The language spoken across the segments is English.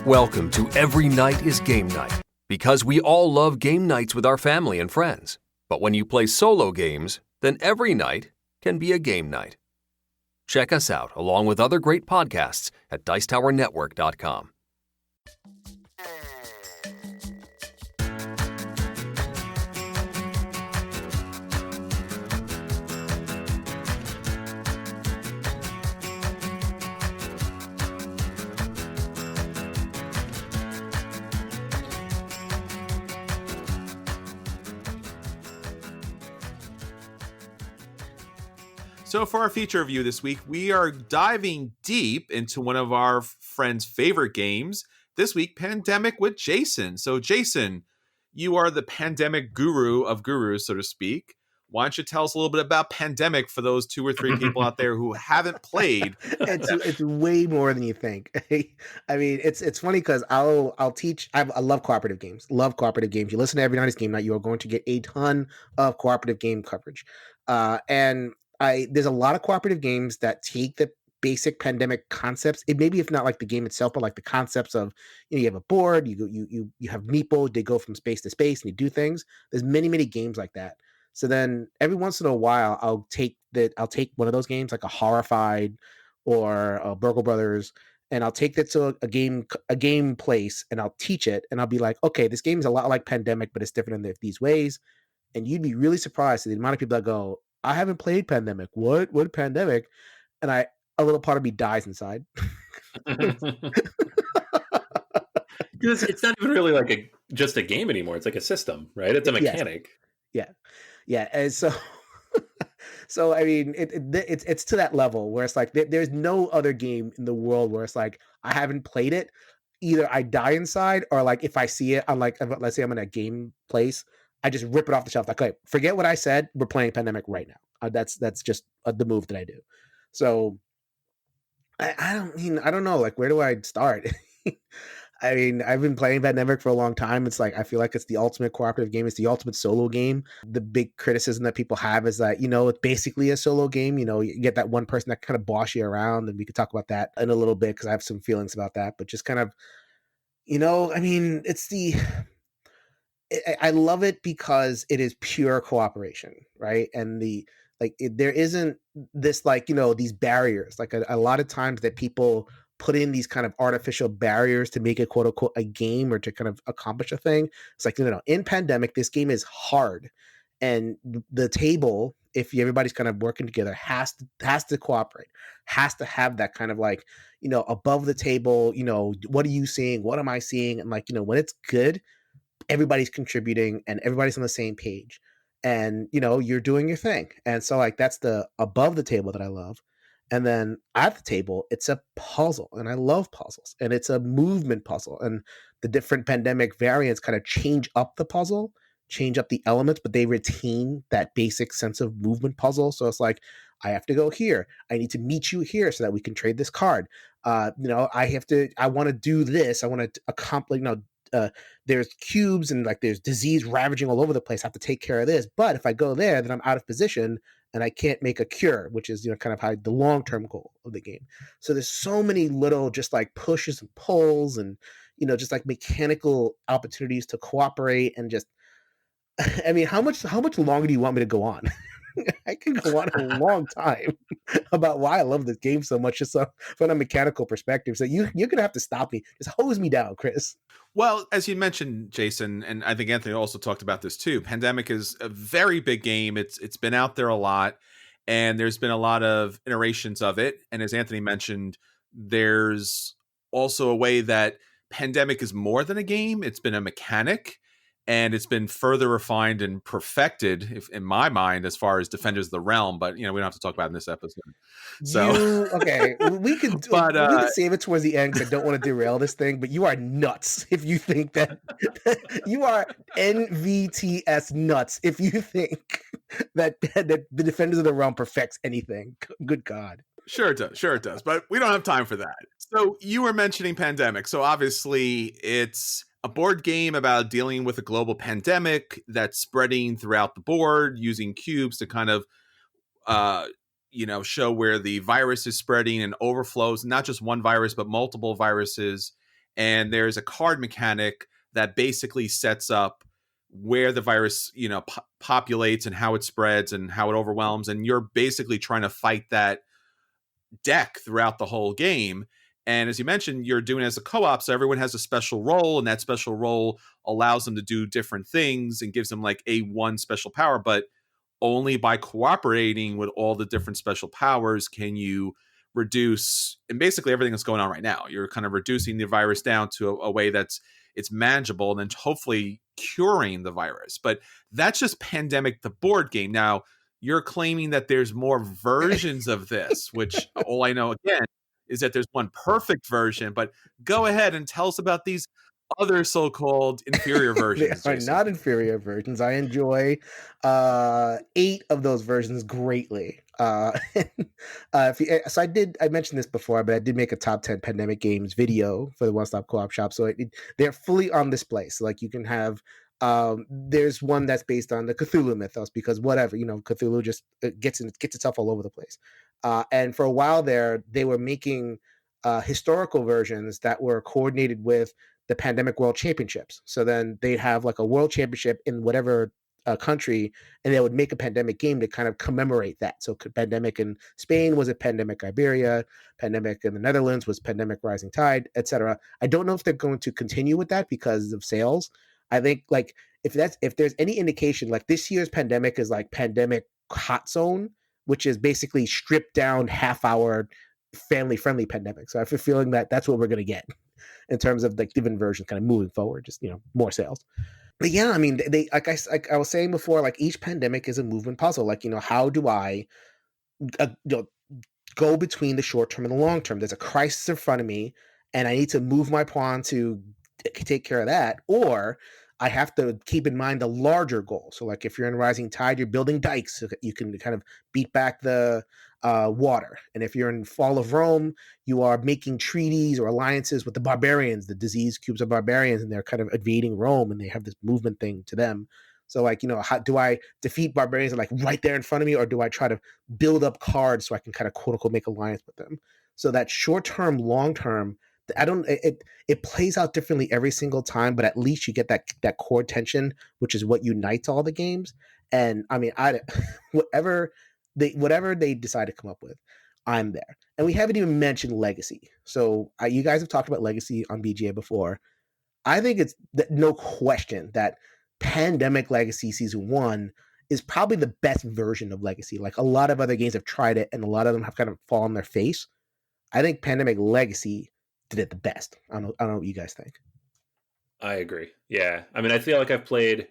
Welcome to Every Night is Game Night, because we all love game nights with our family and friends. But when you play solo games, then every night can be a game night. Check us out along with other great podcasts at dicetowernetwork.com. So for our feature review this week, we are diving deep into one of our friends' favorite games. This week, Pandemic with Jason. So Jason, you are the pandemic guru of gurus, so to speak. Why don't you tell us a little bit about Pandemic for those 2 or 3 people out there who haven't played? It's way more than you think. I mean, it's funny because I'll teach. I love cooperative games. Love cooperative games. You listen to Every Night is Game Night, you are going to get a ton of cooperative game coverage. There's a lot of cooperative games that take the basic pandemic concepts. It maybe if not like the game itself, but like the concepts of, you have a board, you have meeple, they go from space to space and you do things. There's many games like that. So then every once in a while, I'll take one of those games, like a Horrified or a Burgle Brothers, and I'll take that to a game place and I'll teach it, and I'll be like, okay, this game is a lot like Pandemic, but it's different in these ways. And you'd be really surprised at the amount of people that go, I haven't played Pandemic. What Pandemic? And a little part of me dies inside. Because it's not even really like just a game anymore. It's like a system, right? It's a mechanic. Yes. Yeah. And so I mean, it's to that level where it's like there's no other game in the world where it's like I haven't played it. Either I die inside, or like if I see it, I'm like, let's say I'm in a game place, I just rip it off the shelf. Like, okay, forget what I said. We're playing Pandemic right now. That's just the move that I do. So I don't know. Like, where do I start? I mean, I've been playing Pandemic for a long time. It's like, I feel like it's the ultimate cooperative game. It's the ultimate solo game. The big criticism that people have is that, it's basically a solo game. You get that one person that kind of boss you around, and we could talk about that in a little bit because I have some feelings about that. But just kind of, I mean, I love it because it is pure cooperation, right? And there isn't this these barriers. Like a lot of times that people put in these kind of artificial barriers to make it quote unquote a game or to kind of accomplish a thing. It's like, no. In Pandemic, this game is hard, and the table, if everybody's kind of working together, has to cooperate, has to have that kind of like, above the table, what are you seeing? What am I seeing? And like, when it's good, everybody's contributing and everybody's on the same page, and you're doing your thing. And so like that's the above the table that I love. And then at the table, it's a puzzle, and I love puzzles, and it's a movement puzzle, and the different Pandemic variants kind of change up the puzzle, change up the elements, but they retain that basic sense of movement puzzle. So it's like, I have to go here, I need to meet you here so that we can trade this card. I want to do this, I want to accomplish, there's cubes and like there's disease ravaging all over the place. I have to take care of this. But if I go there, then I'm out of position and I can't make a cure, which is, kind of how the long-term goal of the game. So there's so many little just like pushes and pulls and, just like mechanical opportunities to cooperate and just, I mean, how much longer do you want me to go on? I can go on a long time about why I love this game so much, just from a mechanical perspective. So you're going to have to stop me. Just hose me down, Chris. Well, as you mentioned, Jason, and I think Anthony also talked about this too, Pandemic is a very big game. It's been out there a lot, and there's been a lot of iterations of it. And as Anthony mentioned, there's also a way that Pandemic is more than a game. It's been a mechanic, and it's been further refined and perfected, in my mind, as far as Defenders of the Realm. But we don't have to talk about it in this episode. So okay, we could save it towards the end because I don't want to derail this thing. But you are nuts if you think that you are NVTS nuts if you think that the Defenders of the Realm perfects anything. Good God. Sure it does. But we don't have time for that. So you were mentioning Pandemic. So obviously it's a board game about dealing with a global pandemic that's spreading throughout the board using cubes to kind of, show where the virus is spreading and overflows, not just one virus, but multiple viruses. and there's a card mechanic that basically sets up where the virus, populates and how it spreads and how it overwhelms, and you're basically trying to fight that deck throughout the whole game. And as you mentioned, you're doing it as a co-op, so everyone has a special role, and that special role allows them to do different things and gives them like a one special power. But only by cooperating with all the different special powers can you reduce, and basically everything that's going on right now, you're kind of reducing the virus down to a way that's it's manageable, and then hopefully curing the virus. But that's just Pandemic, the board game. Now, you're claiming that there's more versions of this, which all I know again is that there's one perfect version. But go ahead and tell us about these other so-called inferior versions. They are Jason. not inferior versions. I enjoy 8 of those versions greatly. So I mentioned this before, but I did make a top 10 pandemic games video for the One Stop Coop Shop. So they're fully on display. So like you can have, there's one that's based on the Cthulhu mythos, because whatever, Cthulhu just gets itself all over the place. And for a while there, they were making historical versions that were coordinated with the Pandemic World Championships. So then they'd have like a world championship in whatever country, and they would make a pandemic game to kind of commemorate that. So Pandemic in Spain was a Pandemic Iberia, Pandemic in the Netherlands was Pandemic Rising Tide, etc. I don't know if they're going to continue with that because of sales. I think like if there's any indication, like this year's Pandemic is like Pandemic Hot Zone, which is basically stripped down half-hour family-friendly Pandemic. So I have a feeling that that's what we're going to get in terms of like different versions kind of moving forward, just more sales. But yeah, I mean, they like I was saying before, like each pandemic is a movement puzzle. Like how do I go between the short term and the long term? There's a crisis in front of me, and I need to move my pawn to take care of that, or I have to keep in mind the larger goal. So like if you're in Rising Tide, you're building dikes so that you can kind of beat back the water. And if you're in Fall of Rome, you are making treaties or alliances with the barbarians, the disease cubes of barbarians, and they're kind of invading Rome, and they have this movement thing to them. So like, how do I defeat barbarians like right there in front of me, or do I try to build up cards so I can kind of quote unquote make alliance with them? So that short term, long term, it plays out differently every single time, but at least you get that core tension, which is what unites all the games. And I mean, whatever they decide to come up with, I'm there. And we haven't even mentioned Legacy. So you guys have talked about Legacy on BGA before. I think it's no question that Pandemic Legacy Season 1 is probably the best version of Legacy. Like a lot of other games have tried it, and a lot of them have kind of fallen on their face. I think Pandemic Legacy did it the best. I don't know what you guys think. I agree. Yeah. I mean, I feel like I've played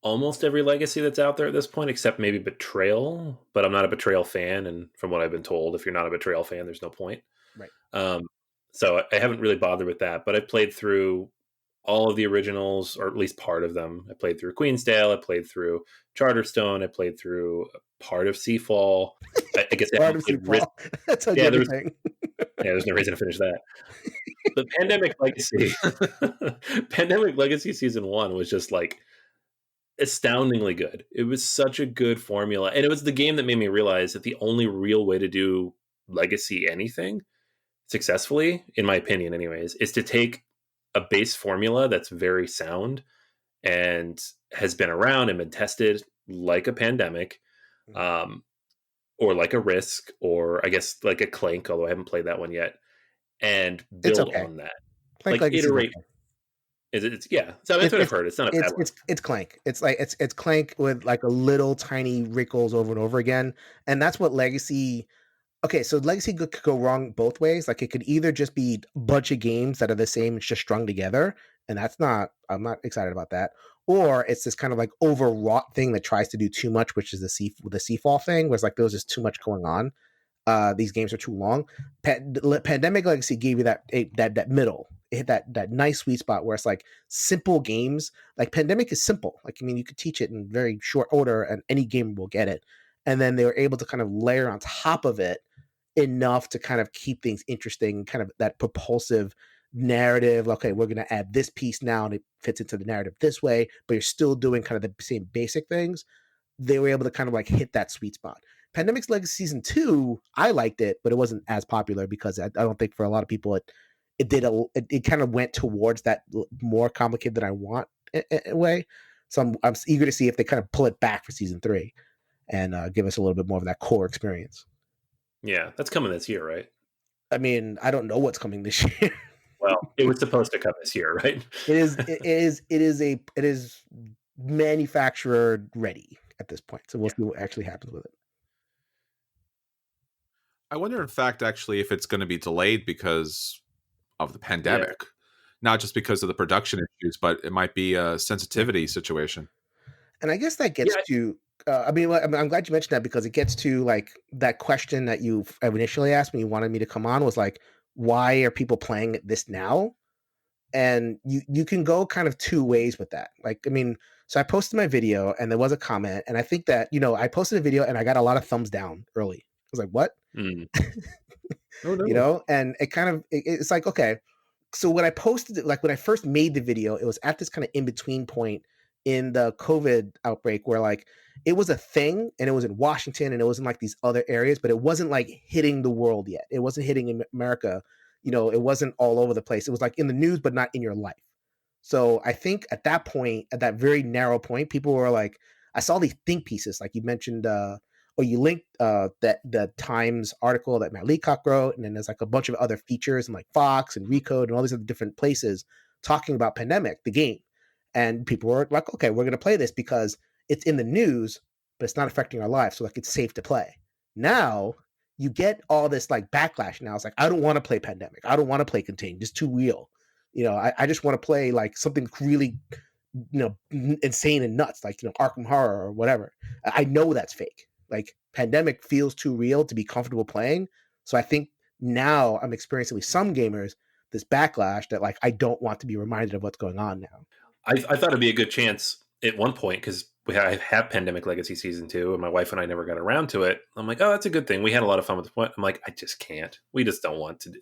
almost every Legacy that's out there at this point, except maybe Betrayal, but I'm not a Betrayal fan. And from what I've been told, if you're not a Betrayal fan, there's no point. Right. So I haven't really bothered with that, but I played through all of the originals, or at least part of them. I played through Queensdale. I played through Charterstone. I played through part of Seafall. I guess I haven't played That's a different thing. There's no reason to finish that. The Pandemic Legacy Season 1 was just like astoundingly good. It was such a good formula. And it was the game that made me realize that the only real way to do Legacy anything successfully, in my opinion anyways, is to take a base formula that's very sound and has been around and been tested, like a Pandemic, or like a Risk, or I guess like a Clank, although I haven't played that one yet, and build on that. Clank like iterate. Okay. It's yeah. So that's what I've heard. It's not a bad one. It's Clank. It's like it's Clank with like a little tiny wrinkles over and over again, and that's what Legacy. Okay, so Legacy could go wrong both ways. Like it could either just be a bunch of games that are the same, just strung together, and I'm not excited about that. Or it's this kind of like overwrought thing that tries to do too much, which is the Seafall thing, where it's like there's just too much going on. These games are too long. Pandemic Legacy gave you that middle. It hit that nice sweet spot where it's like simple games. Like Pandemic is simple. Like I mean, you could teach it in very short order, and any game will get it. And then they were able to kind of layer on top of it enough to kind of keep things interesting, kind of that propulsive narrative. Okay, we're going to add this piece now, and it fits into the narrative this way, but you're still doing kind of the same basic things. They were able to kind of like hit that sweet spot. Pandemic's Legacy Season 2, I liked it, but it wasn't as popular because I don't think for a lot of people it kind of went towards that more complicated than I want in a way. So I'm eager to see if they kind of pull it back for season 3 and give us a little bit more of that core experience. Yeah, that's coming this year, right? I mean, I don't know what's coming this year. Well, it was supposed to come this year, right? It is manufacturer ready at this point. So we'll see what actually happens with it. I wonder, in fact, actually, if it's going to be delayed because of the pandemic, not just because of the production issues, but it might be a sensitivity situation. And I guess that gets to, I'm glad you mentioned that, because it gets to like that question that you initially asked when you wanted me to come on, was like, why are people playing this now? And you can go kind of two ways with that. Like, I mean, so I posted my video and there was a comment, and I think that, I posted a video and I got a lot of thumbs down early. I was like, what? Oh, no. And it kind of, it's like, okay. So when I posted it, like when I first made the video, it was at this kind of in-between point in the COVID outbreak where like it was a thing and it was in Washington and it was in like these other areas, but it wasn't like hitting the world yet. It wasn't hitting in America. It wasn't all over the place. It was like in the news, but not in your life. So I think at that point, at that very narrow point, people were like, I saw these think pieces, like you mentioned, or you linked that the Times article that Matt Leacock wrote, and then there's like a bunch of other features and like Fox and Recode and all these other different places talking about Pandemic, the game. And people were like, okay, we're going to play this because it's in the news, but it's not affecting our lives. So like it's safe to play. Now you get all this like backlash. Now it's like, I don't want to play Pandemic. I don't want to play Contain. It's too real. I just want to play like something really, insane and nuts, like, Arkham Horror or whatever. I know that's fake. Like Pandemic feels too real to be comfortable playing. So I think now I'm experiencing with some gamers this backlash that like, I don't want to be reminded of what's going on now. I thought it'd be a good chance at one point, because I have Pandemic Legacy Season 2, and my wife and I never got around to it. I'm like, oh, that's a good thing. We had a lot of fun with the point. I'm like, I just can't. We just don't want to.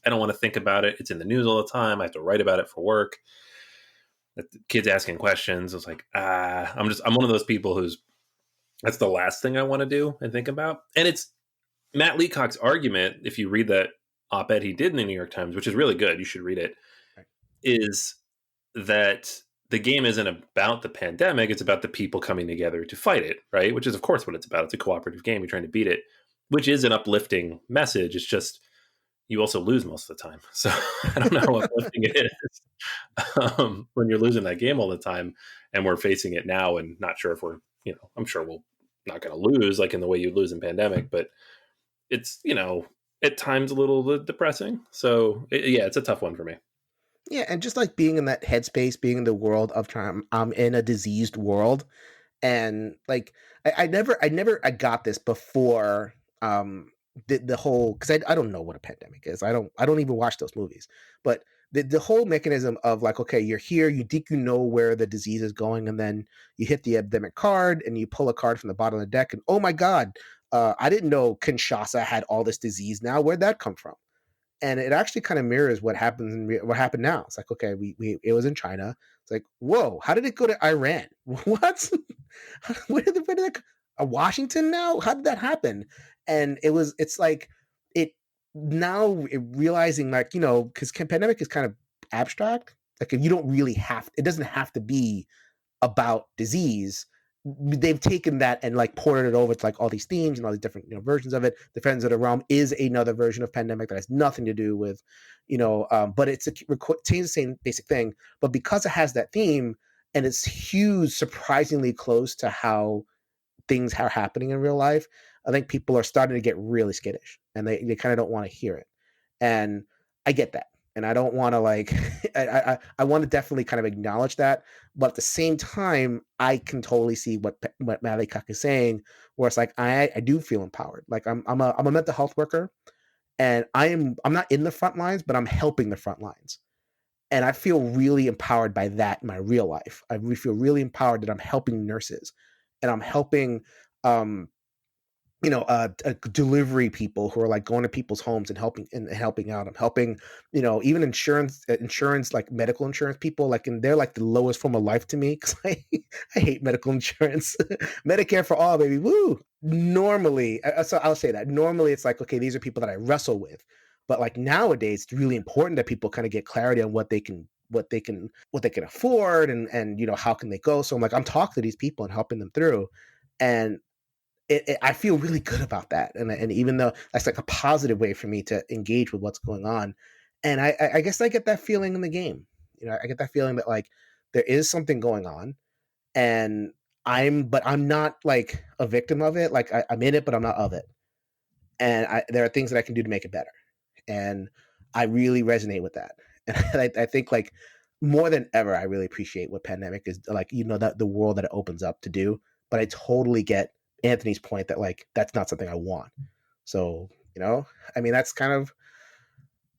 I don't want to think about it. It's in the news all the time. I have to write about it for work. The kids asking questions. I was like, I'm one of those people that's the last thing I want to do and think about. And it's Matt Leacock's argument, if you read that op-ed he did in the New York Times, which is really good, you should read it, is that the game isn't about the pandemic, it's about the people coming together to fight it, right? Which is, of course, what it's about. It's a cooperative game. You're trying to beat it, which is an uplifting message. It's just you also lose most of the time. So I don't know how uplifting it is when you're losing that game all the time, and we're facing it now and not sure if we're, I'm sure we're not going to lose like in the way you lose in Pandemic, but it's, at times a little depressing. So it's a tough one for me. Yeah, and just like being in that headspace, being in the world of time, I'm in a diseased world, and like I got this before the whole, because I don't know what a pandemic is. I don't even watch those movies, but the whole mechanism of like, okay, you're here, you think you know where the disease is going, and then you hit the epidemic card and you pull a card from the bottom of the deck, and oh my god, I didn't know Kinshasa had all this disease now. Where'd that come from? And it actually kind of mirrors what happens what happened now. It's like, okay, it was in China. It's like, whoa, how did it go to Iran? What? where did it Washington now? How did that happen? And it's like it now realizing, like, because pandemic is kind of abstract. Like, you don't really it doesn't have to be about disease. They've taken that and like ported it over to like all these themes and all these different versions of it. Defenders of the Realm is another version of Pandemic that has nothing to do with, but it's the same basic thing. But because it has that theme and it's huge, surprisingly close to how things are happening in real life, I think people are starting to get really skittish, and they kind of don't want to hear it. And I get that. And I don't want to like, I want to definitely kind of acknowledge that, but at the same time, I can totally see what Matt Leacock is saying, where it's like I do feel empowered. Like I'm a mental health worker, and I'm not in the front lines, but I'm helping the front lines, and I feel really empowered by that in my real life. I feel really empowered that I'm helping nurses, and I'm helping delivery people who are like going to people's homes and helping out. I'm helping, even insurance, like medical insurance people, like, and they're like the lowest form of life to me, because I hate medical insurance. Medicare for all, baby, woo. Normally, so I'll say that normally it's like, okay, these are people that I wrestle with, But like nowadays, it's really important that people kind of get clarity on what they can afford, and how can they go. So I'm talking to these people and helping them through, and I feel really good about that. And even though that's like a positive way for me to engage with what's going on, and I guess I get that feeling in the game. I get that feeling that like there is something going on, and I'm not like a victim of it. Like I'm in it, but I'm not of it. And there are things that I can do to make it better. And I really resonate with that. And I think like more than ever, I really appreciate what Pandemic is like, that the world that it opens up to do. But I totally get Anthony's point that like, that's not something I want. So, I mean, that's kind of,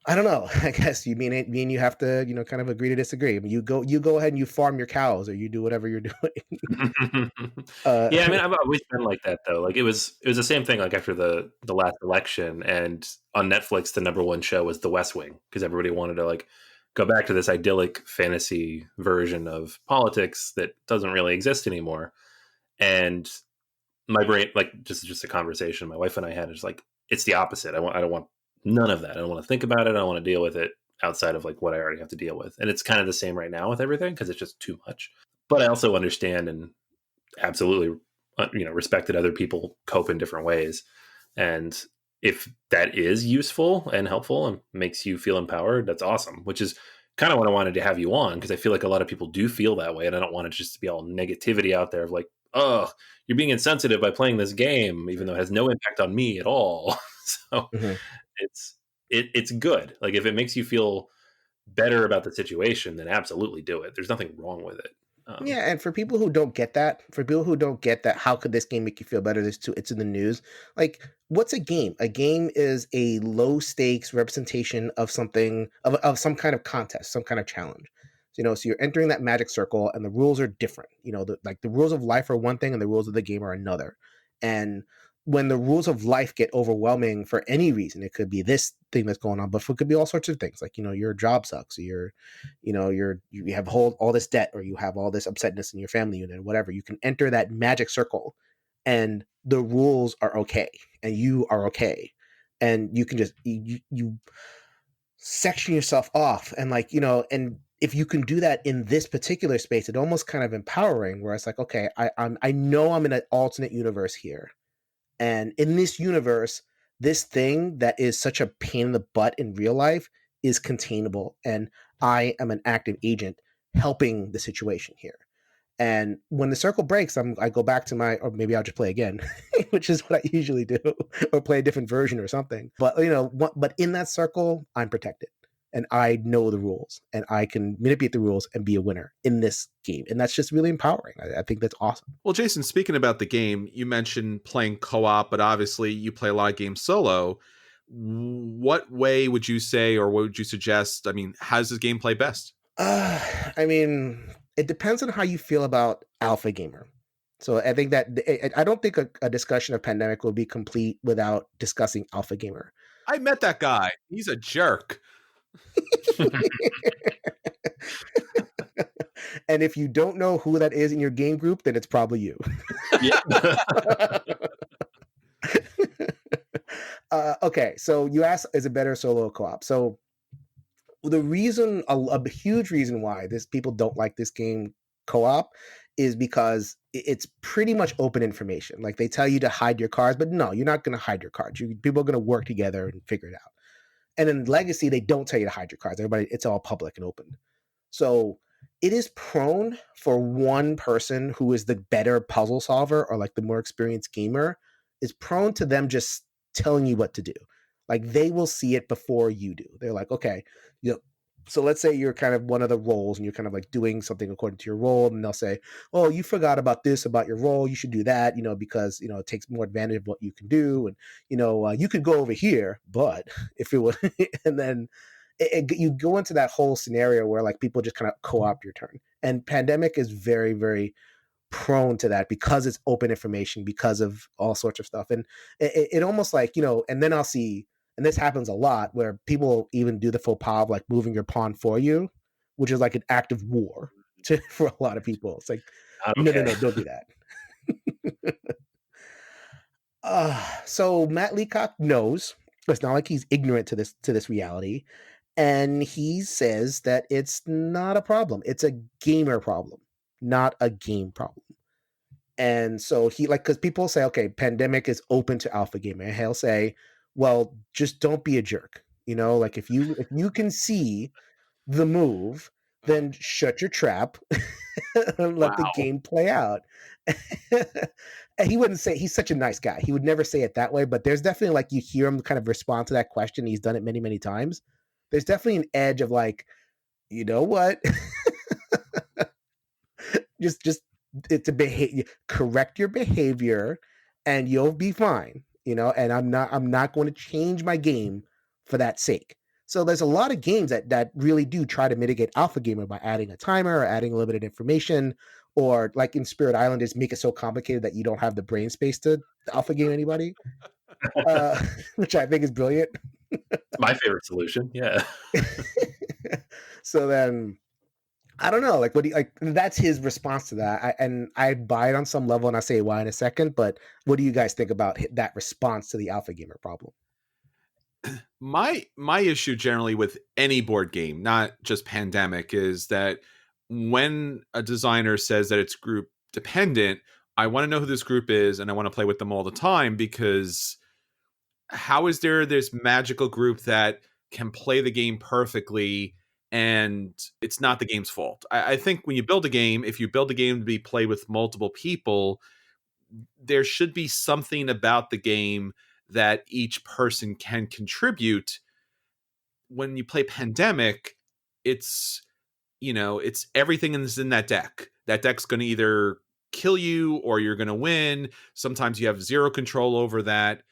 I don't know. I guess you mean you have to, kind of agree to disagree. I mean, you go ahead and you farm your cows, or you do whatever you're doing. Yeah, I mean, I've always been like that though. Like it was the same thing. Like after the last election, and on Netflix, the number one show was The West Wing, because everybody wanted to like go back to this idyllic fantasy version of politics that doesn't really exist anymore. And my brain, like just a conversation my wife and I had, is like, it's the opposite. I don't want none of that. I don't want to think about it. I don't want to deal with it outside of like what I already have to deal with. And it's kind of the same right now with everything, because it's just too much. But I also understand and absolutely, respect that other people cope in different ways. And if that is useful and helpful and makes you feel empowered, that's awesome, which is kind of what I wanted to have you on, because I feel like a lot of people do feel that way. And I don't want it just to be all negativity out there of like, oh, you're being insensitive by playing this game, even though it has no impact on me at all. So it's good. Like if it makes you feel better about the situation, then absolutely do it. There's nothing wrong with it. Yeah, and for people who don't get that, how could this game make you feel better? It's in the news. Like, what's a game? A game is a low stakes representation of something, of some kind of contest, some kind of challenge. So you're entering that magic circle, and the rules are different. The rules of life are one thing, and the rules of the game are another. And when the rules of life get overwhelming for any reason, it could be this thing that's going on, but it could be all sorts of things. Like, your job sucks, or you have all this debt, or you have all this upsetness in your family unit, or whatever. You can enter that magic circle, and the rules are okay, and you are okay, and you can just you section yourself off, and and if you can do that in this particular space, it almost kind of empowering, where it's like, okay, I know I'm in an alternate universe here. And in this universe, this thing that is such a pain in the butt in real life is containable. And I am an active agent helping the situation here. And when the circle breaks, I go back to or maybe I'll just play again, which is what I usually do, or play a different version or something. But, but in that circle, I'm protected. And I know the rules, and I can manipulate the rules and be a winner in this game. And that's just really empowering. I think that's awesome. Well, Jason, speaking about the game, you mentioned playing co-op, but obviously you play a lot of games solo. What way would you say, or what would you suggest? I mean, how does this game play best? I mean, it depends on how you feel about Alpha Gamer. So I think that I don't think a discussion of Pandemic will be complete without discussing Alpha Gamer. I met that guy. He's a jerk. And if you don't know who that is in your game group, then it's probably you. Yeah. Okay, so you asked, is it better solo or co-op? So the reason, a huge reason why people don't like this game co-op, is because it's pretty much open information. Like, they tell you to hide your cards, but no, you're not going to hide your cards. People are going to work together and figure it out. And in Legacy, they don't tell you to hide your cards. It's all public and open. So it is prone for one person who is the better puzzle solver, or like the more experienced gamer, is prone to them just telling you what to do. Like, they will see it before you do. They're like, okay, so let's say you're kind of one of the roles, and you're kind of like doing something according to your role, and they'll say, oh, you forgot about this about your role. You should do that, because, it takes more advantage of what you can do. And, you could go over here, but if it would, and then you go into that whole scenario where like people just kind of co-opt your turn. And Pandemic is very, very prone to that, because it's open information, because of all sorts of stuff. And it almost like, and then I'll see, and this happens a lot, where people even do the faux pas of like moving your pawn for you, which is like an act of war for a lot of people. It's like, no, don't do that. So Matt Leacock knows, It's not like he's ignorant to this reality. And he says that it's not a problem. It's a gamer problem, not a game problem. And so he like, because people say, okay, pandemic is open to alpha gaming. And he'll say, well, just don't be a jerk. Like if you can see the move, then shut your trap and let the Wow. game play out. And he wouldn't say, he's such a nice guy. He would never say it that way, but there's definitely like you hear him kind of respond to that question. He's done it many, many times. There's definitely an edge of like, you know what? just it's a behavior, correct your behavior and you'll be fine, and I'm not going to change my game for that sake. So there's a lot of games that really do try to mitigate alpha gamer by adding a timer or adding a little bit of information, or like in Spirit Island, just make it so complicated that you don't have the brain space to alpha game anybody, which I think is brilliant. My favorite solution. Yeah. So then I don't know, like, what do you like? That's his response to that, and I buy it on some level, and I'll say why in a second. But what do you guys think about that response to the alpha gamer problem? My issue generally with any board game, not just Pandemic, is that when a designer says that it's group dependent, I want to know who this group is and I want to play with them all the time, because how is there this magical group that can play the game perfectly and it's not the game's fault? I think when you build a game, if you build a game to be played with multiple people, there should be something about the game that each person can contribute. When you play Pandemic, it's it's everything is in that deck. That deck's going to either kill you or you're going to win. Sometimes you have zero control over that.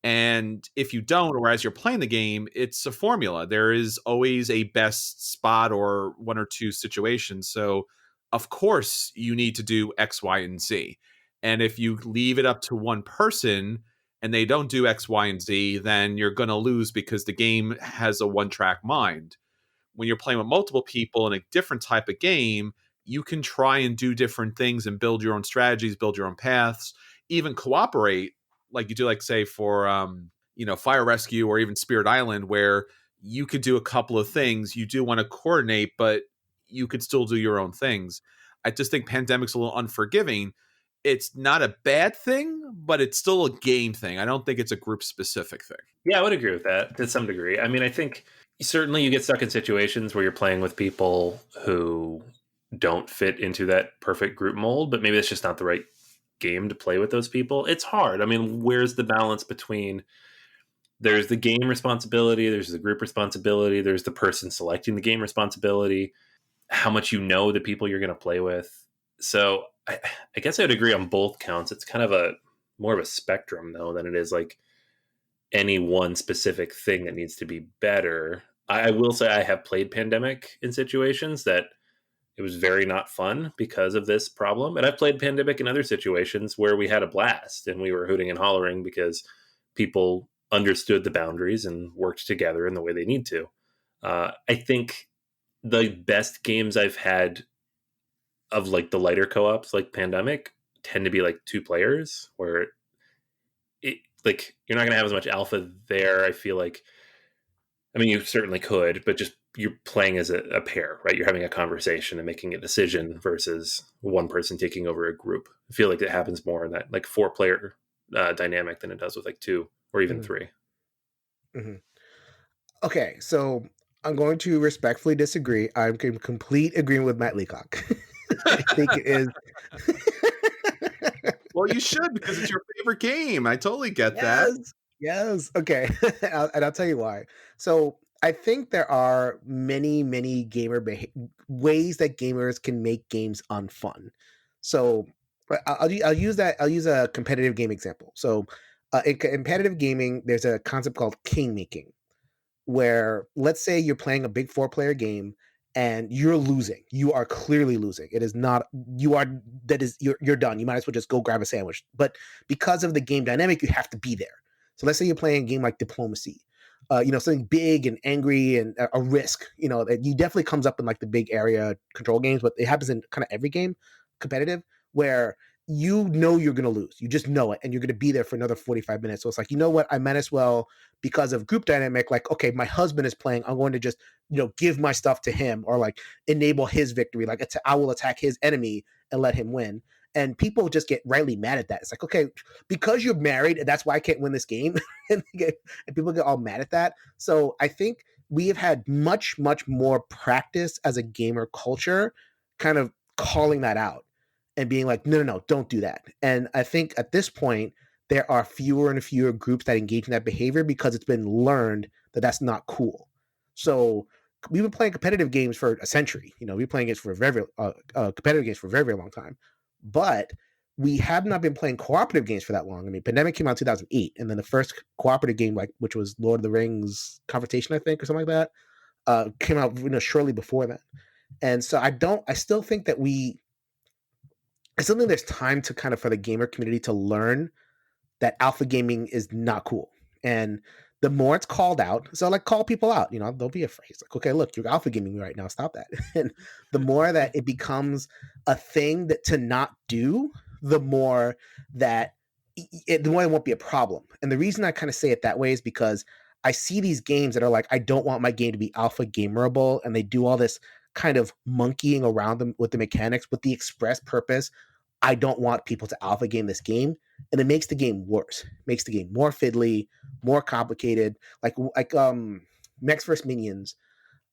And if you don't, or as you're playing the game, it's a formula. There is always a best spot or one or two situations. So, of course, you need to do X, Y, and Z. And if you leave it up to one person and they don't do X, Y, and Z, then you're going to lose because the game has a one track mind. When you're playing with multiple people in a different type of game, you can try and do different things and build your own strategies, build your own paths, even cooperate like you do, like say for Fire Rescue or even Spirit Island, where you could do a couple of things. You do want to coordinate, but you could still do your own things. I just think Pandemic's a little unforgiving. It's not a bad thing, but it's still a game thing. I don't think it's a group specific thing. Yeah, I would agree with that to some degree. I mean, I think certainly you get stuck in situations where you're playing with people who don't fit into that perfect group mold, but maybe it's just not the right game to play with those people. It's hard. I mean, where's the balance between there's the game responsibility, there's the group responsibility, there's the person selecting the game responsibility, how much the people you're going to play with. So I guess I would agree on both counts. It's kind of a more of a spectrum though than it is like any one specific thing that needs to be better. I will say I have played Pandemic in situations that it was very not fun because of this problem. And I've played Pandemic in other situations where we had a blast and we were hooting and hollering because people understood the boundaries and worked together in the way they need to. I think the best games I've had of like the lighter co-ops like Pandemic tend to be like 2 players where it like you're not going to have as much alpha there. I feel like, I mean, you certainly could, but just you're playing as a pair, right? You're having a conversation and making a decision versus one person taking over a group. I feel like it happens more in that like 4-player dynamic than it does with like 2 or even 3. Mm-hmm. Okay, so I'm going to respectfully disagree. I'm in complete agreement with Matt Leacock. I think it is. Well, you should, because it's your favorite game. I totally get that. Yes. Okay. And I'll tell you why. So I think there are many, many ways that gamers can make games unfun. So I'll use that. I'll use a competitive game example. So in competitive gaming, there's a concept called king making, where let's say you're playing a big 4-player game and you're losing. You are clearly losing. It is not you're done. You might as well just go grab a sandwich. But because of the game dynamic, you have to be there. So let's say you're playing a game like Diplomacy. Something big and angry and a risk, that you definitely comes up in like the big area control games, but it happens in kind of every game competitive where you know you're going to lose. You just know it, and you're going to be there for another 45 minutes. So it's like, you know what? I might as well, because of group dynamic, like, okay, my husband is playing. I'm going to just, give my stuff to him, or like enable his victory. Like I will attack his enemy and let him win. And people just get rightly mad at that. It's like, okay, because you're married, and that's why I can't win this game. and people get all mad at that. So I think we have had much, much more practice as a gamer culture, kind of calling that out and being like, no, don't do that. And I think at this point, there are fewer and fewer groups that engage in that behavior because it's been learned that that's not cool. So we've been playing competitive games for a century. We've been playing games for competitive games for a very, very long time. But we have not been playing cooperative games for that long. I mean, Pandemic came out in 2008, and then the first cooperative game, which was Lord of the Rings Confrontation, I think, or something like that, came out shortly before that. And so I still think there's time to kind of, for the gamer community to learn that alpha gaming is not cool. And the more it's called out, so like call people out, don't be afraid. It's like, okay, look, you're alpha gaming right now. Stop that. And the more that it becomes a thing that to not do, the more that the more it won't be a problem. And the reason I kind of say it that way is because I see these games that are like, I don't want my game to be alpha gamerable. And they do all this kind of monkeying around them with the mechanics with the express purpose. I don't want people to alpha game this game. And it makes the game worse. It makes the game more fiddly, more complicated. Like Mechs vs. Minions,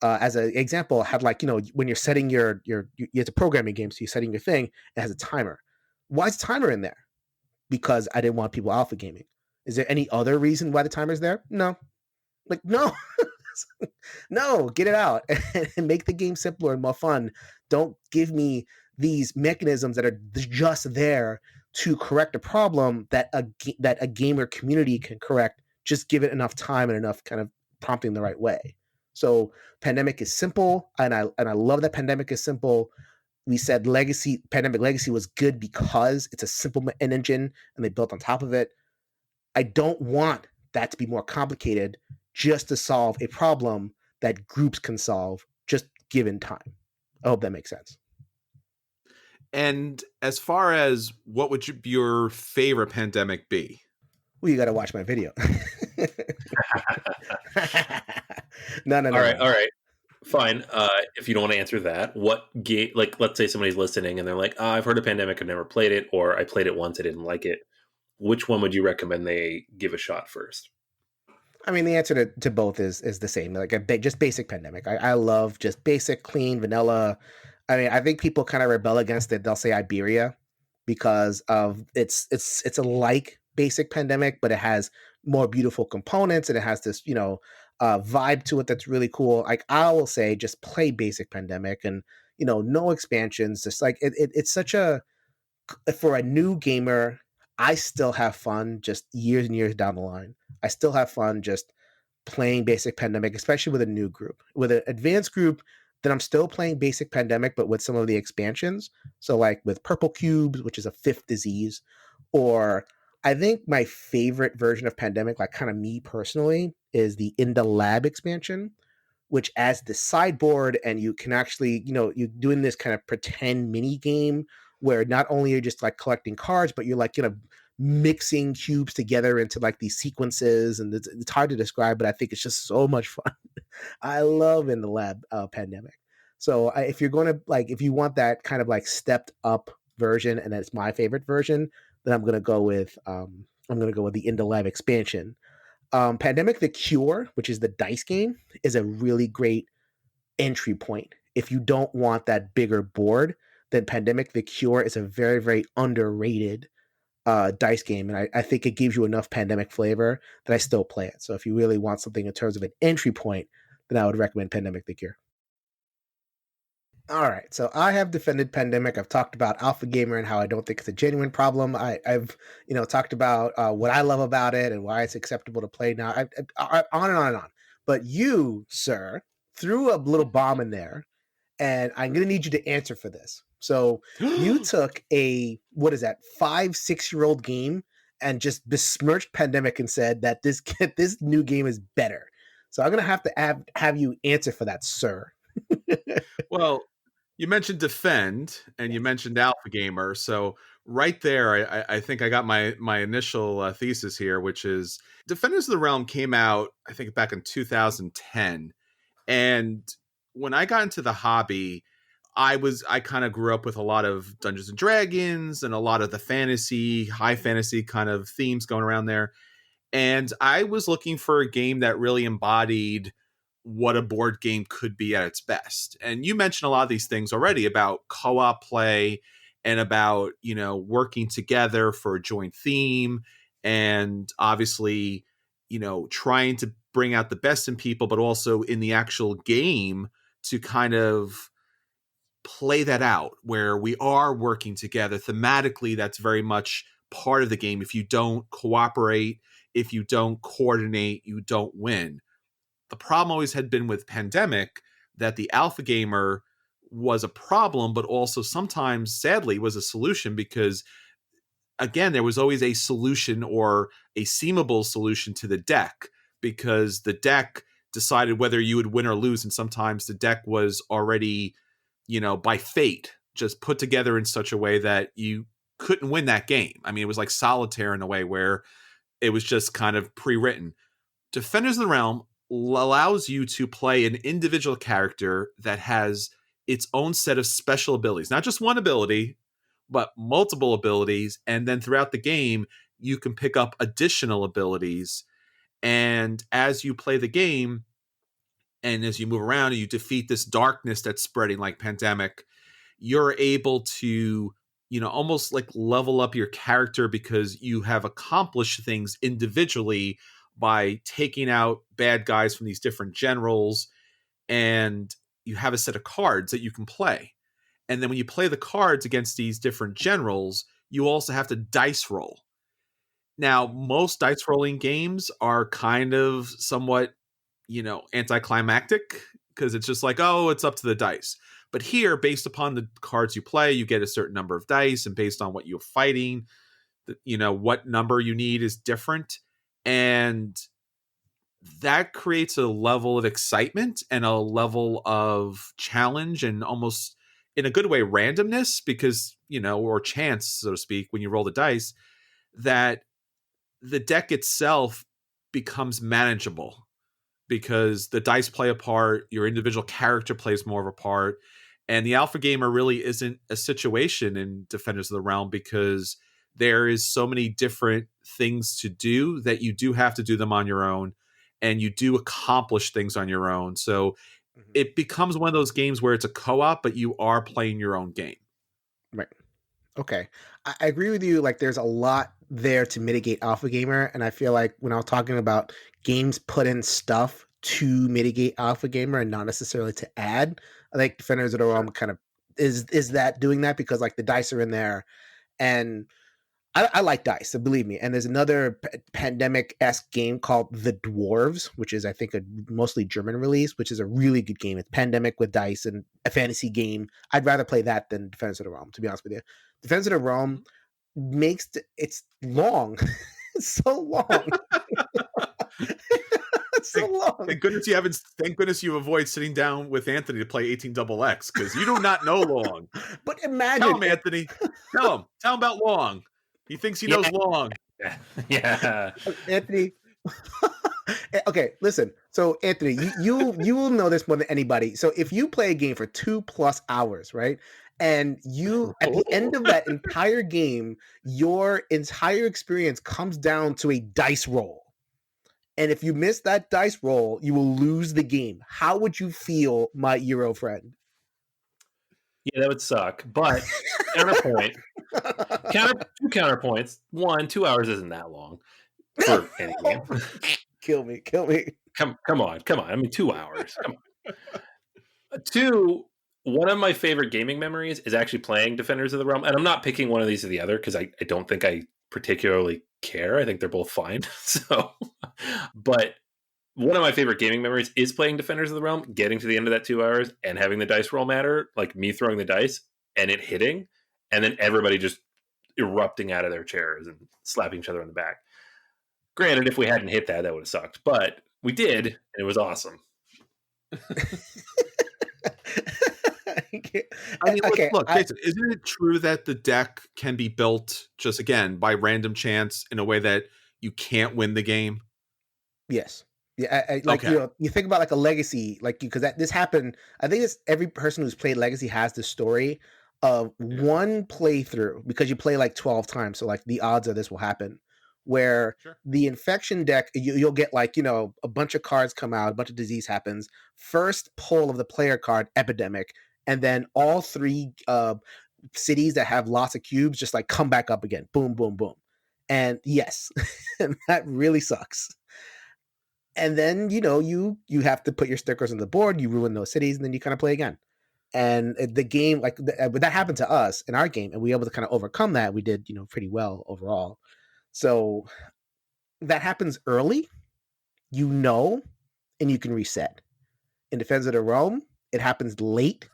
as an example, had when you're setting it's a programming game, so you're setting your thing, it has a timer. Why is a timer in there? Because I didn't want people alpha gaming. Is there any other reason why the timer's there? No. No. No, get it out and make the game simpler and more fun. Don't give me these mechanisms that are just there to correct a problem that a gamer community can correct. Just give it enough time and enough kind of prompting the right way. So Pandemic is simple, and I love that Pandemic is simple. We said Pandemic Legacy was good because it's a simple engine and they built on top of it. I don't want that to be more complicated just to solve a problem that groups can solve just given time. I hope that makes sense. And as far as what would your favorite Pandemic be? Well, you got to watch my video. No. All right. Fine. If you don't want to answer that, what game, like, let's say somebody's listening and they're like, I've heard of Pandemic, I've never played it, or I played it once, I didn't like it. Which one would you recommend they give a shot first? I mean, the answer to both is the same. Like just basic Pandemic. I love just basic, clean, vanilla. I mean, I think people kind of rebel against it. They'll say Iberia because of it's a like basic Pandemic, but it has more beautiful components and it has this, vibe to it that's really cool. Like I will say, just play basic Pandemic and, no expansions. Just like it's such for a new gamer, I still have fun just years and years down the line. I still have fun just playing basic Pandemic, especially with a new group. With an advanced group, then I'm still playing basic Pandemic, but with some of the expansions. So like with Purple Cubes, which is a 5th disease, or I think my favorite version of Pandemic, like kind of me personally, is the In the Lab expansion, which adds the sideboard, and you can actually, you're doing this kind of pretend mini game where not only you're just like collecting cards, but you're like, mixing cubes together into like these sequences, and it's hard to describe, but I think it's just so much fun. I love In the Lab Pandemic. So if you're going to if you want that kind of like stepped up version, and that's my favorite version, then I'm going to go with the In the Lab expansion. Pandemic the Cure, which is the dice game, is a really great entry point. If you don't want that bigger board, then Pandemic the Cure is a very, very underrated dice game, and I think it gives you enough Pandemic flavor that I still play it. So if you really want something in terms of an entry point, then I would recommend Pandemic the Cure. All right, so I have defended Pandemic. I've talked about Alpha Gamer and how I don't think it's a genuine problem. I've talked about what I love about it and why it's acceptable to play now. On and on and on. But you, sir, threw a little bomb in there, and I'm going to need you to answer for this. So you took a 5-6-year-old game and just besmirched Pandemic and said that this new game is better. So I'm going to have you answer for that, sir. Well, You mentioned Defend and you mentioned Alpha Gamer. So right there, I think I got my initial thesis here, which is Defenders of the Realm came out, I think, back in 2010. And when I got into the hobby, I kind of grew up with a lot of Dungeons and Dragons and a lot of the fantasy, high fantasy kind of themes going around there. And I was looking for a game that really embodied what a board game could be at its best. And you mentioned a lot of these things already about co-op play and about, working together for a joint theme and obviously, trying to bring out the best in people, but also in the actual game to kind of play that out where we are working together thematically. That's very much part of the game. If you don't cooperate, if you don't coordinate, you don't win. The problem always had been with Pandemic that the alpha gamer was a problem, but also sometimes, sadly, was a solution because, again, there was always a solution or a seemable solution to the deck because the deck decided whether you would win or lose. And sometimes the deck was already, by fate, just put together in such a way that you couldn't win that game. I mean, it was like solitaire in a way where it was just kind of pre-written. Defenders of the Realm allows you to play an individual character that has its own set of special abilities, not just one ability, but multiple abilities. And then throughout the game, you can pick up additional abilities. And as you play the game, and as you move around and you defeat this darkness that's spreading like Pandemic, you're able to, almost like level up your character because you have accomplished things individually by taking out bad guys from these different generals, and you have a set of cards that you can play. And then when you play the cards against these different generals, you also have to dice roll. Now, most dice rolling games are kind of somewhat, anticlimactic because it's just like, oh, it's up to the dice. But here, based upon the cards you play, you get a certain number of dice, and based on what you're fighting, what number you need is different. And that creates a level of excitement and a level of challenge and almost in a good way randomness because, or chance, so to speak, when you roll the dice, that the deck itself becomes manageable because the dice play a part, your individual character plays more of a part. And the alpha gamer really isn't a situation in Defenders of the Realm because there is so many different things to do that you do have to do them on your own and you do accomplish things on your own. So it becomes one of those games where it's a co-op, but you are playing your own game. Right. Okay. I agree with you. Like there's a lot there to mitigate alpha gamer. And I feel like when I was talking about games put in stuff to mitigate alpha gamer and not necessarily to add, I think Defenders of the Realm kind of is that doing that because like the dice are in there and I like dice, so believe me. And there's another pandemic-esque game called The Dwarves, which is, I think, a mostly German release, which is a really good game. It's pandemic with dice and a fantasy game. I'd rather play that than Defense of the Realm, to be honest with you. Defense of the Realm it's long. It's so long. It's so long. Thank goodness you avoid sitting down with Anthony to play 18 XX because you do not know long. But imagine. Tell him, Anthony. Tell him about long. He thinks he knows long. Yeah. Anthony. Okay, listen. So Anthony, you will know this more than anybody. So if you play a game for 2+ hours, right? And you at the end of that entire game, your entire experience comes down to a dice roll. And if you miss that dice roll, you will lose the game. How would you feel, my Euro friend? Yeah, that would suck. But counterpoint. Two counterpoints. 1, 2 hours isn't that long for any game. Kill me. Come on. I mean, 2 hours. Come on. 2, one of my favorite gaming memories is actually playing Defenders of the Realm. And I'm not picking one of these or the other because I don't think I particularly care. I think they're both fine. But one of my favorite gaming memories is playing Defenders of the Realm, getting to the end of that 2 hours and having the dice roll matter, like me throwing the dice and it hitting, and then everybody just erupting out of their chairs and slapping each other on the back. Granted, if we hadn't hit that would have sucked, but we did, and it was awesome. I mean, Okay, look, Jason, isn't it true that the deck can be built just again by random chance in a way that you can't win the game? yes. Yeah, like Okay. you think about like a legacy, like because this happened. I think it's every person who's played Legacy has this story of Yeah. one playthrough because you play like 12 times, so like the odds of this will happen, where Sure. the infection deck you'll get like a bunch of cards come out, a bunch of disease happens. First pull of the player card, epidemic, and then all three cities that have lots of cubes just like come back up again, boom, boom, boom, and yes, and that really sucks. And then you have to put your stickers on the board, you ruin those cities, and then you kind of play again. And the game but that happened to us in our game, and we were able to kind of overcome that. We did pretty well overall. So that happens early, and you can reset. In Defense of the Realm, it happens late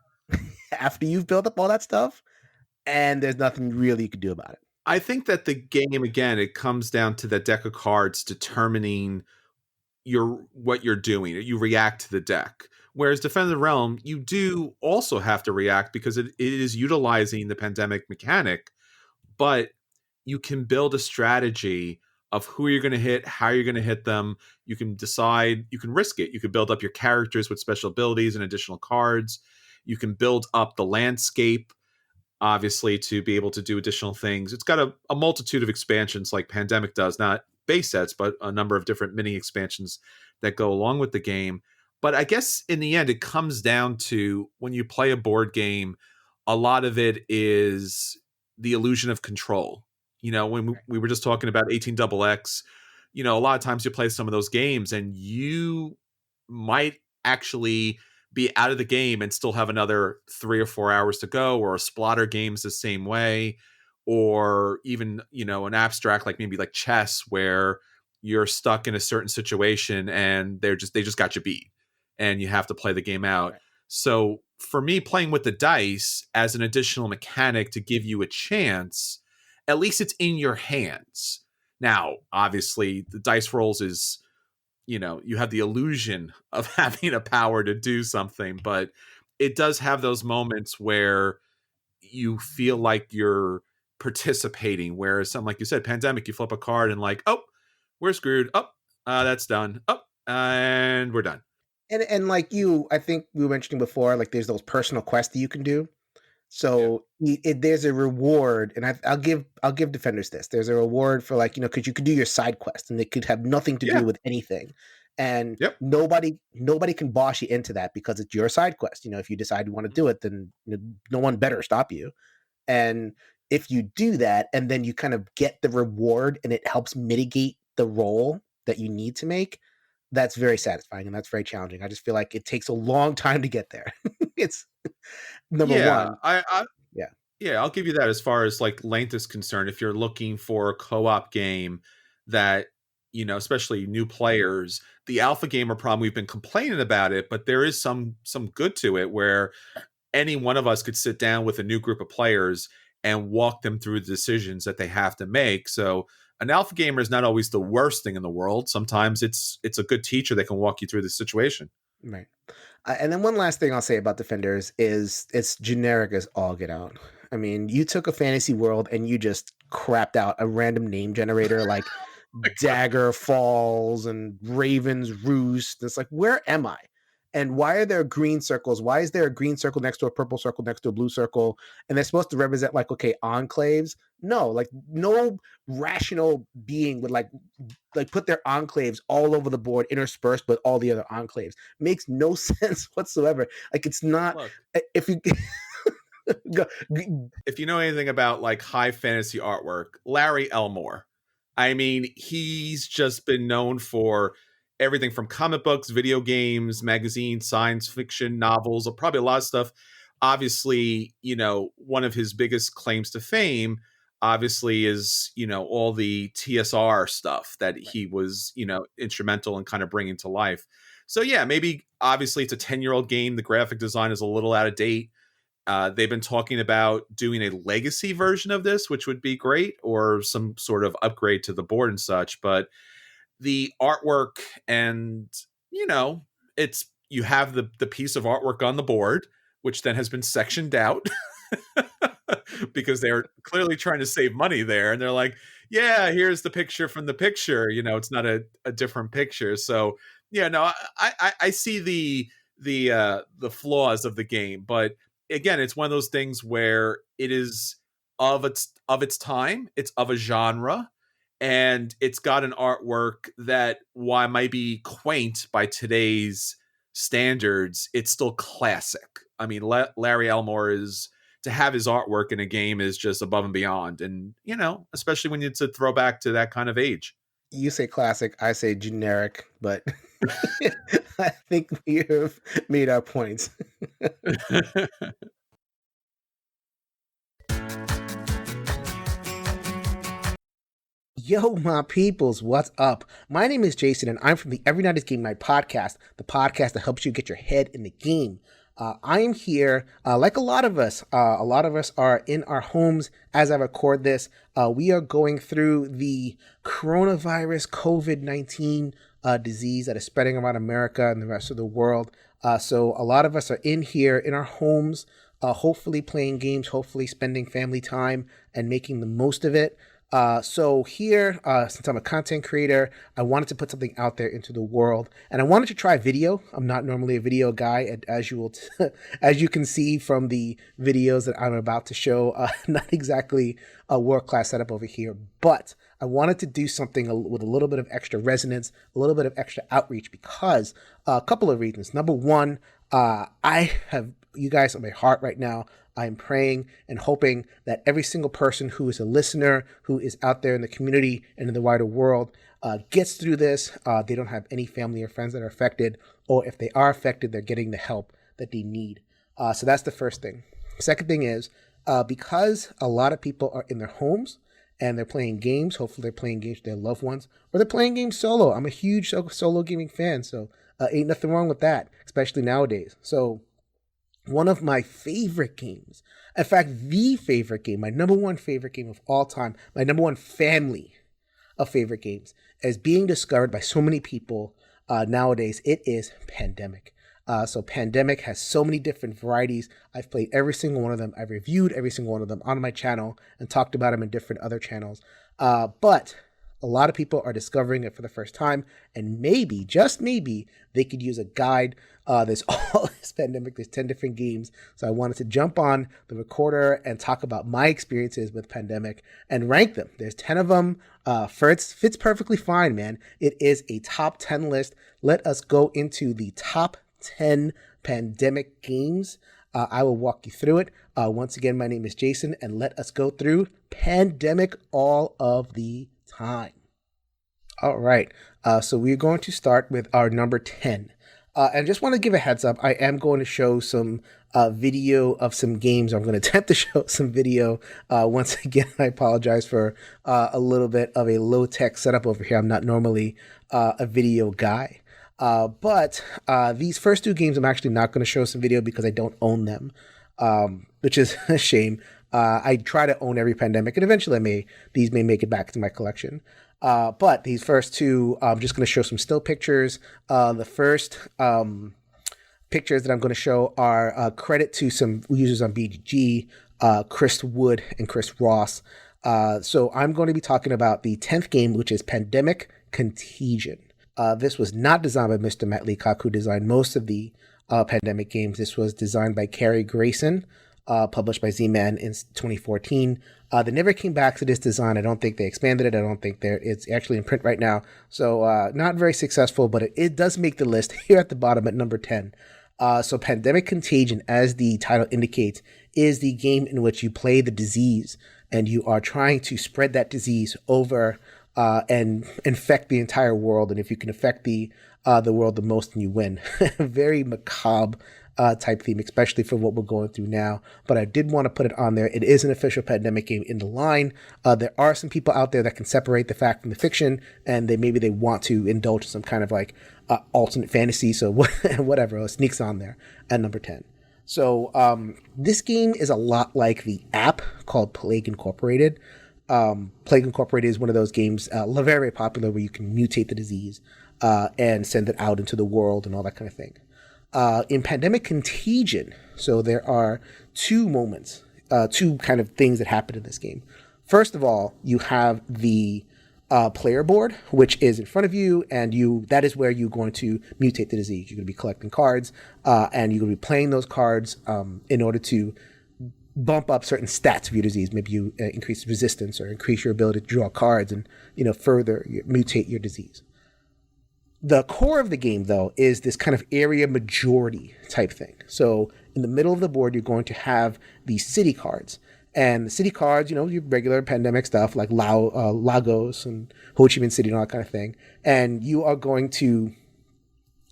after you've built up all that stuff, and there's nothing really you can do about it. I think that the game again, it comes down to that deck of cards determining what you're doing. You react to the deck. Whereas Defend the Realm, you do also have to react because it is utilizing the pandemic mechanic, but you can build a strategy of who you're going to hit, how you're going to hit them. You can decide, you can risk it. You can build up your characters with special abilities and additional cards. You can build up the landscape, obviously, to be able to do additional things. It's got a multitude of expansions like Pandemic does, not base sets, but a number of different mini expansions that go along with the game. But I guess in the end, it comes down to when you play a board game, a lot of it is the illusion of control. When we were just talking about 18XX, a lot of times you play some of those games and you might actually be out of the game and still have another 3 or 4 hours to go, or a Splatter game's the same way, or even, an abstract like maybe like chess where you're stuck in a certain situation and they just got you beat and you have to play the game out. Right. So for me, playing with the dice as an additional mechanic to give you a chance, at least it's in your hands. Now, obviously, the dice rolls is, you have the illusion of having a power to do something, but it does have those moments where you feel like you're participating. Whereas something like you said, Pandemic, you flip a card and like, oh, we're screwed. Oh, that's done. Oh, and we're done. And like I think we were mentioning before, like there's those personal quests that you can do. So there's a reward, and I'll give defenders this. There's a reward for like because you could do your side quest, and it could have nothing to Yeah. do with anything, and Yep. nobody can boss you into that because it's your side quest. If you decide you want to do it, then no one better stop you. And if you do that, and then you kind of get the reward, and it helps mitigate the roll that you need to make, that's very satisfying and that's very challenging. I just feel like it takes a long time to get there. It's number Yeah. one. Yeah. Yeah, I'll give you that as far as like length is concerned. If you're looking for a co-op game that, especially new players, the alpha gamer problem, we've been complaining about it, but there is some good to it where any one of us could sit down with a new group of players and walk them through the decisions that they have to make. So an alpha gamer is not always the worst thing in the world. Sometimes it's a good teacher that can walk you through the situation. Right. And then one last thing I'll say about Defenders is it's generic as all get out. I mean, you took a fantasy world and you just crapped out a random name generator like Dagger Falls and Raven's Roost. It's like, where am I? And why are there green circles? Why is there a green circle next to a purple circle next to a blue circle? And they're supposed to represent like, okay, enclaves. No, like no rational being would like put their enclaves all over the board, interspersed with all the other enclaves. Makes no sense whatsoever. Like it's not. Look, If you if you know anything about like high fantasy artwork, Larry Elmore. I mean, he's just been known for everything from comic books, video games, magazines, science fiction, novels, probably a lot of stuff. Obviously, one of his biggest claims to fame, obviously, is, all the TSR stuff that he was, instrumental in kind of bringing to life. So, yeah, maybe obviously it's a 10-year-old game. The graphic design is a little out of date. They've been talking about doing a legacy version of this, which would be great, or some sort of upgrade to the board and such. But the artwork and, it's you have the piece of artwork on the board, which then has been sectioned out because they're clearly trying to save money there. And they're like, yeah, here's the picture from the picture. It's not a different picture. So yeah, no, I see the flaws of the game, but again, it's one of those things where it is of its time, it's of a genre, and it's got an artwork that, while it might be quaint by today's standards, it's still classic. I mean, Larry Elmore is, to have his artwork in a game is just above and beyond, and especially when it's a throwback to that kind of age. You say classic, I say generic, but I think we have made our points. Yo, my peoples, what's up? My name is Jason, and I'm from the Every Night is Game Night podcast, the podcast that helps you get your head in the game. I am here, like a lot of us are in our homes as I record this. We are going through the coronavirus COVID-19 disease that is spreading around America and the rest of the world. So a lot of us are in here in our homes, hopefully playing games, hopefully spending family time and making the most of it. So here, since I'm a content creator, I wanted to put something out there into the world, and I wanted to try video. I'm not normally a video guy, and as you can see from the videos that I'm about to show, not exactly a world-class setup over here, but I wanted to do something with a little bit of extra resonance, a little bit of extra outreach, because a couple of reasons. Number one, I have you guys on my heart right now. I'm praying and hoping that every single person who is a listener, who is out there in the community and in the wider world, gets through this. They don't have any family or friends that are affected, or if they are affected, they're getting the help that they need. So that's the first thing. Second thing is, because a lot of people are in their homes and they're playing games, hopefully they're playing games with their loved ones, or they're playing games solo. I'm a huge solo gaming fan, so ain't nothing wrong with that, especially nowadays. So one of my favorite games, in fact, the favorite game, my number one favorite game of all time, my number one family of favorite games, is being discovered by so many people nowadays. It is Pandemic. So Pandemic has so many different varieties. I've played every single one of them. I've reviewed every single one of them on my channel and talked about them in different other channels. But a lot of people are discovering it for the first time, and maybe, just maybe, they could use a guide. There's all this Pandemic, there's 10 different games. So I wanted to jump on the recorder and talk about my experiences with Pandemic and rank them. There's 10 of them. Fits perfectly fine, man. It is a top 10 list. Let us go into the top 10 Pandemic games. I will walk you through it. Once again, my name is Jason, and let us go through Pandemic all of the time. All right. So we're going to start with our number 10. And just want to give a heads up, I am going to show some video of some games. I'm going to attempt to show some video. Once again, I apologize for a little bit of a low-tech setup over here. I'm not normally a video guy. But these first two games, I'm actually not going to show some video because I don't own them, which is a shame. I try to own every Pandemic, and eventually these may make it back to my collection. But these first two, I'm just going to show some still pictures. The first pictures that I'm going to show are credit to some users on BGG, Chris Wood and Chris Ross. So I'm going to be talking about the 10th game, which is Pandemic Contagion. This was not designed by Mr. Matt Leacock, who designed most of the Pandemic games. This was designed by Carrie Grayson, published by Z-Man in 2014. They never came back to this design. I don't think they expanded it. I don't think it's actually in print right now. So not very successful, but it does make the list here at the bottom at number 10. So Pandemic Contagion, as the title indicates, is the game in which you play the disease and you are trying to spread that disease over and infect the entire world. And if you can affect the world the most, then you win. Very macabre type theme, especially for what we're going through now. But I did want to put it on there. It is an official Pandemic game in the line. There are some people out there that can separate the fact from the fiction, and maybe they want to indulge in some kind of like alternate fantasy. So whatever, it sneaks on there at number 10. So this game is a lot like the app called Plague Incorporated. Plague Incorporated is one of those games, very, very popular, where you can mutate the disease and send it out into the world and all that kind of thing. In Pandemic Contagion, So there are two moments, two kind of things that happen in this game. First of all, you have the player board, which is in front of you, and that is where you're going to mutate the disease. You're going to be collecting cards, and you're going to be playing those cards in order to bump up certain stats of your disease. Maybe you increase resistance or increase your ability to draw cards and, further mutate your disease. The core of the game, though, is this kind of area majority type thing. So in the middle of the board, you're going to have these city cards. And the city cards, your regular pandemic stuff like Lagos and Ho Chi Minh City and all that kind of thing. And you are going to,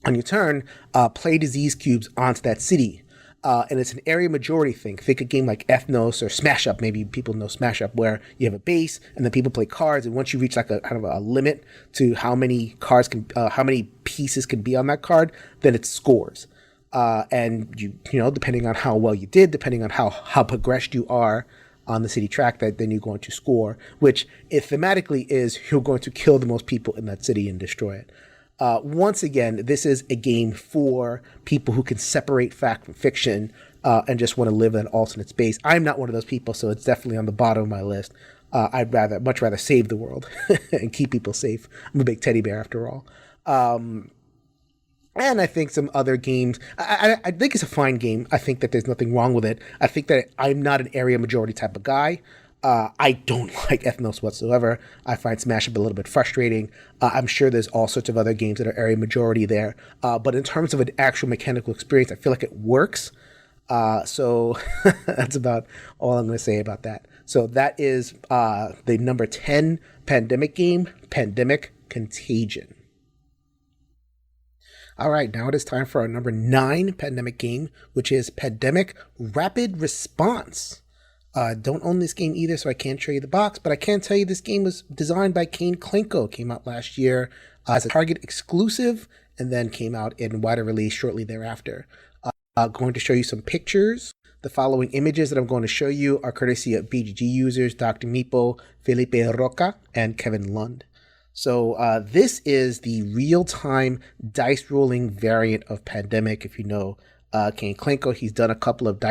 on your turn, play disease cubes onto that city. And it's an area majority thing. Think a game like Ethnos or Smash Up. Maybe people know Smash Up, where you have a base and then people play cards. And once you reach like a kind of a limit to how many cards how many pieces can be on that card, then it scores. And depending on how well you did, depending on how progressed you are on the city track, that then you're going to score, which thematically is you're going to kill the most people in that city and destroy it. Once again, this is a game for people who can separate fact from fiction and just want to live in an alternate space. I'm not one of those people, so it's definitely on the bottom of my list. I'd much rather save the world and keep people safe. I'm a big teddy bear after all. And I think some other games, I think it's a fine game. I think that there's nothing wrong with it. I think that I'm not an area majority type of guy. I don't like Ethnos whatsoever. I find Smash Up a little bit frustrating. I'm sure there's all sorts of other games that are area majority there. But in terms of an actual mechanical experience, I feel like it works. So that's about all I'm going to say about that. So that is the number 10 pandemic game, Pandemic Contagion. All right, now it is time for our number 9 pandemic game, which is Pandemic Rapid Response. Don't own this game either, so I can't show you the box, but I can tell you this game was designed by Kane Klenko. Came out last year as a Target exclusive, and then came out in wider release shortly thereafter. Going to show you some pictures. The following images that I'm going to show you are courtesy of BGG users Dr. Meepo, Felipe Roca, and Kevin Lund. So this is the real-time dice rolling variant of Pandemic. If you know Kane Klenko, he's done a couple of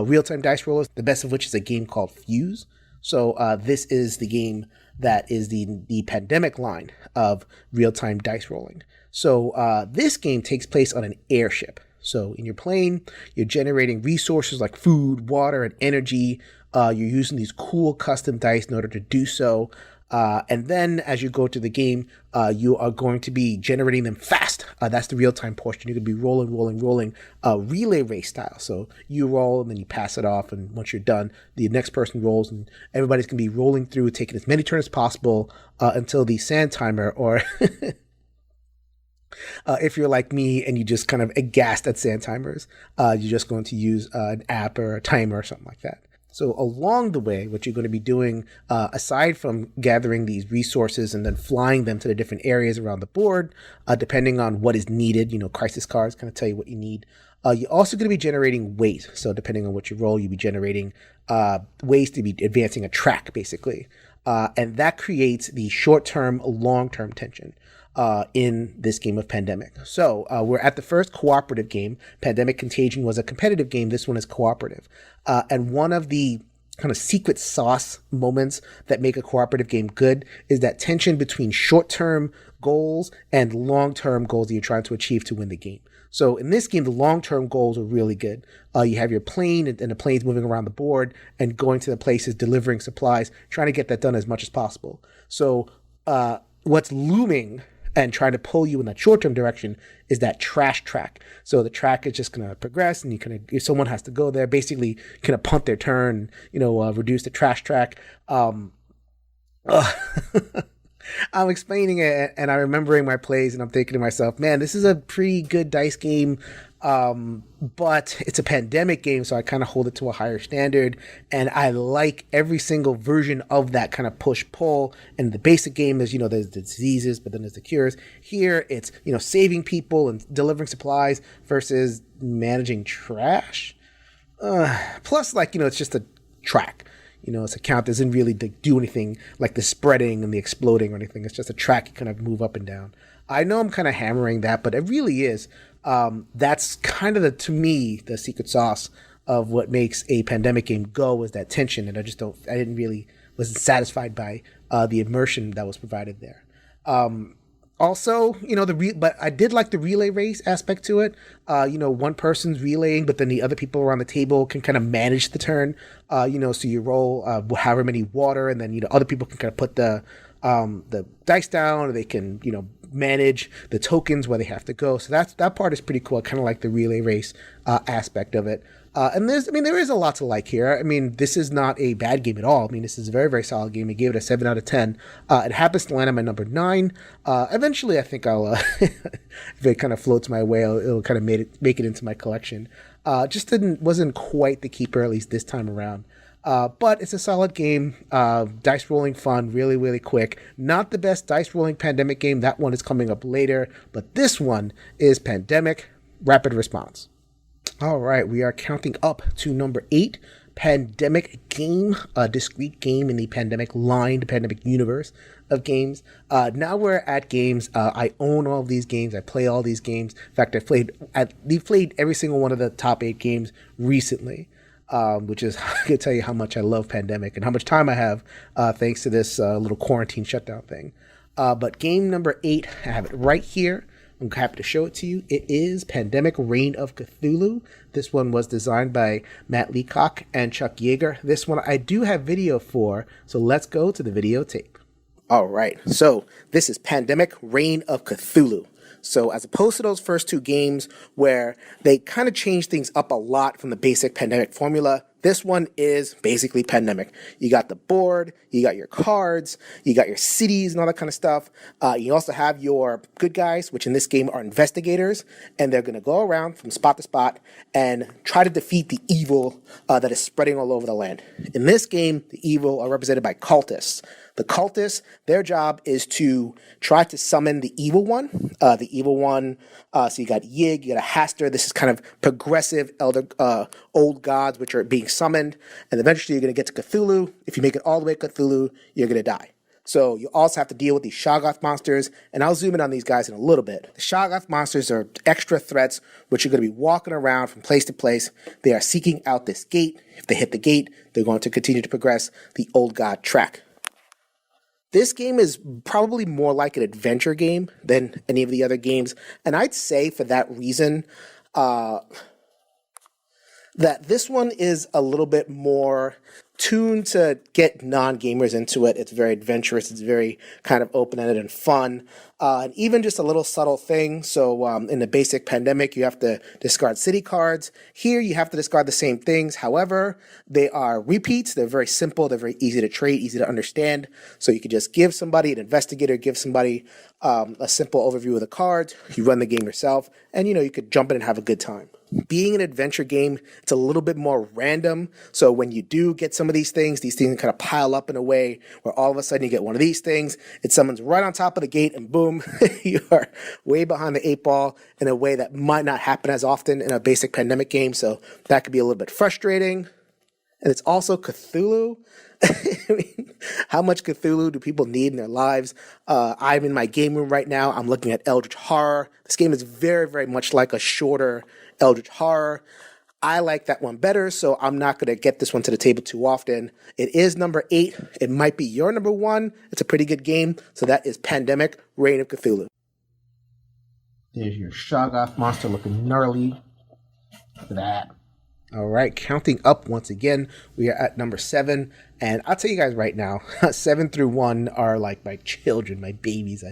real-time dice rollers, the best of which is a game called Fuse. So this is the game that is the Pandemic line of real-time dice rolling. So this game takes place on an airship. So in your plane, you're generating resources like food, water, and energy. You're using these cool custom dice in order to do so. And then as you go to the game, you are going to be generating them fast. That's the real-time portion. You're going to be rolling, relay race style. So you roll and then you pass it off. And once you're done, the next person rolls and everybody's going to be rolling through, taking as many turns as possible until the sand timer, or if you're like me and you just kind of aghast at sand timers, you're just going to use an app or a timer or something like that. So along the way, what you're going to be doing, aside from gathering these resources and then flying them to the different areas around the board, depending on what is needed, crisis cards kind of tell you what you need. You're also going to be generating weight. So depending on what you roll, you'll be generating ways to be advancing a track, basically. And that creates the short-term, long-term tension in this game of Pandemic. So we're at the first cooperative game. Pandemic Contagion was a competitive game. This one is cooperative. And one of the kind of secret sauce moments that make a cooperative game good is that tension between short-term goals and long-term goals that you're trying to achieve to win the game. So in this game, the long-term goals are really good. You have your plane and the plane's moving around the board and going to the places, delivering supplies, trying to get that done as much as possible. So what's looming and trying to pull you in that short-term direction is that trash track. So the track is just going to progress, and someone has to go there, basically kind of punt their turn, reduce the trash track. I'm explaining it, and I'm remembering my plays, and I'm thinking to myself, man, this is a pretty good dice game, but it's a Pandemic game, so I kind of hold it to a higher standard, and I like every single version of that kind of push-pull. And the basic game is, there's the diseases, but then there's the cures. Here, it's, saving people and delivering supplies versus managing trash. Plus, it's just a track. It's a count. Doesn't really do anything like the spreading and the exploding or anything. It's just a track you kind of move up and down. I know I'm kind of hammering that, but it really is That's kind of to me, the secret sauce of what makes a Pandemic game go, is that tension. And wasn't satisfied by the immersion that was provided there. Also, but I did like the relay race aspect to it. One person's relaying, but then the other people around the table can kind of manage the turn. So you roll however many water, and then other people can kind of put the dice down, or they can manage the tokens where they have to go. So that part is pretty cool. I kind of like the relay race aspect of it. And there is a lot to like here. I mean, this is not a bad game at all. I mean, this is a very, very solid game. I gave it a 7 out of 10. It happens to land on my number 9. Eventually, I think I'll, if it kind of floats my way, it'll kind of make it into my collection. Just wasn't quite the keeper, at least this time around. But it's a solid game. Dice rolling fun, really, really quick. Not the best dice rolling Pandemic game. That one is coming up later. But this one is Pandemic Rapid Response. All right, we are counting up to number 8, Pandemic game, a discrete game in the Pandemic line, the Pandemic universe of games. Now we're at games. I own all of these games. I play all these games. In fact, I've played every single one of the top 8 games recently, which is, I can tell you how much I love Pandemic and how much time I have thanks to this little quarantine shutdown thing. But game number 8, I have it right here. I'm happy to show it to you. It is Pandemic Reign of Cthulhu. This one was designed by Matt Leacock and Chuck Yeager. This one I do have video for, so let's go to the videotape. All right, so this is Pandemic Reign of Cthulhu. So as opposed to those first 2 games where they kind of changed things up a lot from the basic Pandemic formula, this one is basically Pandemic. You got the board, you got your cards, you got your cities and all that kind of stuff. You also have your good guys, which in this game are investigators, and they're going to go around from spot to spot and try to defeat the evil that is spreading all over the land. In this game, the evil are represented by cultists. The cultists, their job is to try to summon the evil one. So you got Yig, you got a Haster. This is kind of progressive old gods which are being summoned. And eventually you're going to get to Cthulhu. If you make it all the way to Cthulhu, you're going to die. So you also have to deal with these Shoggoth monsters. And I'll zoom in on these guys in a little bit. The Shoggoth monsters are extra threats which are going to be walking around from place to place. They are seeking out this gate. If they hit the gate, they're going to continue to progress the old god track. This game is probably more like an adventure game than any of the other games. And I'd say for that reason, that this one is a little bit more tuned to get non-gamers into it. It's very adventurous. It's very kind of open-ended and fun. And even just a little subtle thing. So in the basic Pandemic, you have to discard city cards. Here, you have to discard the same things. However, they are repeats. They're very simple. They're very easy to trade, easy to understand. So you could just give somebody, an investigator, give somebody a simple overview of the cards. You run the game yourself. And, you could jump in and have a good time. Being an adventure game, it's a little bit more random. So when you do get some of these things kind of pile up in a way where all of a sudden you get one of these things, it summons right on top of the gate, and boom, you are way behind the 8 ball in a way that might not happen as often in a basic Pandemic game. So that could be a little bit frustrating. And it's also Cthulhu. I mean, how much Cthulhu do people need in their lives? I'm in my game room right now. I'm looking at Eldritch Horror. This game is very, very much like a shorter Eldritch Horror. I like that one better, so I'm not going to get this one to the table too often. It is number 8. It might be your number 1. It's a pretty good game. So that is Pandemic Reign of Cthulhu. There's your Shoggoth monster looking gnarly. Look at that. All right, counting up once again, we are at number 7. And I'll tell you guys right now, 7 through 1 are like my children, my babies.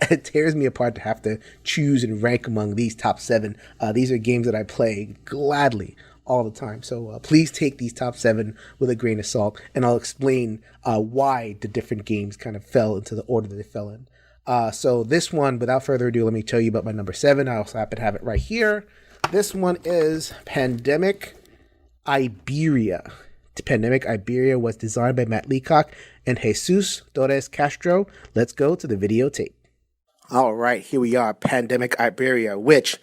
It tears me apart to have to choose and rank among these top 7. These are games that I play gladly all the time. So please take these top 7 with a grain of salt, and I'll explain why the different games kind of fell into the order that they fell in. So this one, without further ado, let me tell you about my number 7. I also happen to have it right here. This one is Pandemic Iberia. Pandemic Iberia was designed by Matt Leacock and Jesus Torres Castro. Let's go to the videotape. All right, here we are, Pandemic Iberia, which,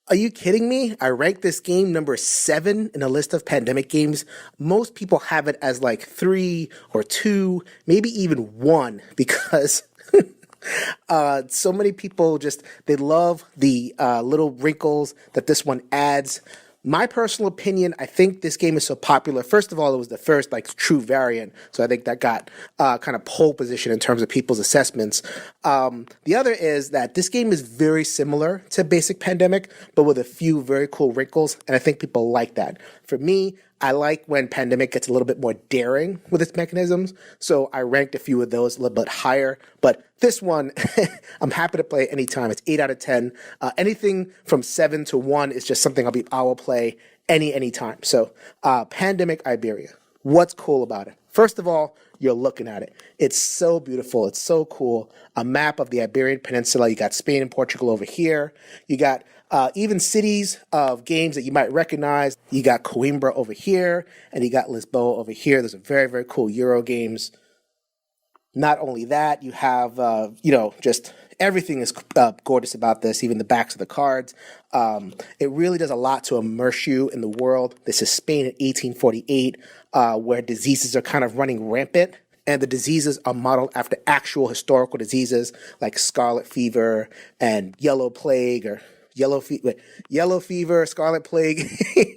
are you kidding me? I ranked this game number 7 in a list of Pandemic games. Most people have it as like 3 or 2, maybe even 1, because So many people they love the little wrinkles that this one adds. My personal opinion, I think this game is so popular. First of all, it was the first true variant, so I think that got kind of pole position in terms of people's assessments. The other is that this game is very similar to Basic Pandemic, but with a few very cool wrinkles, and I think people like that. For me, I like when Pandemic gets a little bit more daring with its mechanisms, so I ranked a few of those a little bit higher. But this one, I'm happy to play anytime. It's 8 out of 10. Anything from 7 to 1 is just something I will play anytime. So Pandemic Iberia. What's cool about it? First of all, you're looking at it. It's so beautiful. It's so cool. A map of the Iberian Peninsula. You got Spain and Portugal over here. You got even cities of games that you might recognize. You got Coimbra over here, and you got Lisboa over here. There's a very, very cool Euro games. Not only that, you have, just everything is gorgeous about this, even the backs of the cards. It really does a lot to immerse you in the world. This is Spain in 1848, where diseases are kind of running rampant. And the diseases are modeled after actual historical diseases like scarlet fever and yellow plague or yellow fever, scarlet plague.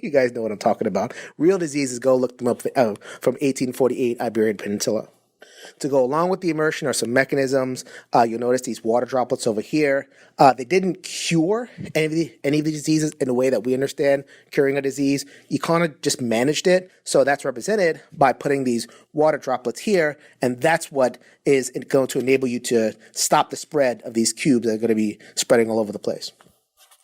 You guys know what I'm talking about. Real diseases, go look them up from 1848 Iberian Peninsula. To go along with the immersion are some mechanisms. You'll notice these water droplets over here. They didn't cure any of the diseases in the way that we understand curing a disease. You kind of just managed it. So that's represented by putting these water droplets here. And that's what is going to enable you to stop the spread of these cubes that are going to be spreading all over the place.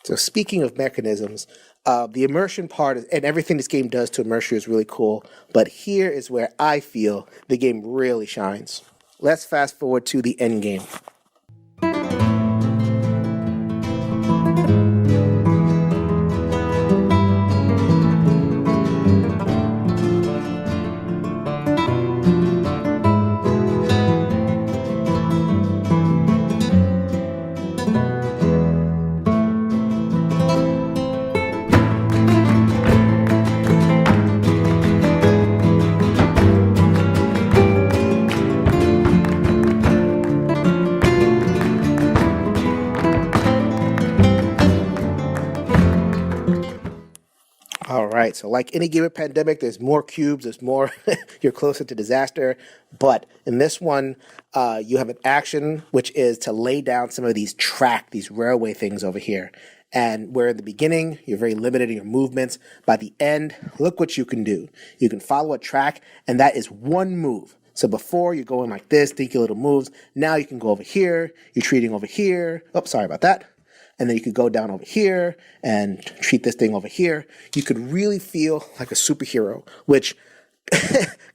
So speaking of mechanisms, the immersion part and everything this game does to immerse you is really cool. But here is where I feel the game really shines. Let's fast forward to the end game. All right, so like any game of Pandemic, there's more cubes, there's more, you're closer to disaster. But in this one, you have an action, which is to lay down some of these these railway things over here. And where in the beginning, you're very limited in your movements. By the end, look what you can do. You can follow a track, and that is one move. So before you're going like this, think your little moves. Now you can go over here, you're treating over here. Oh, sorry about that. And then you could go down over here and treat this thing over here. You could really feel like a superhero, which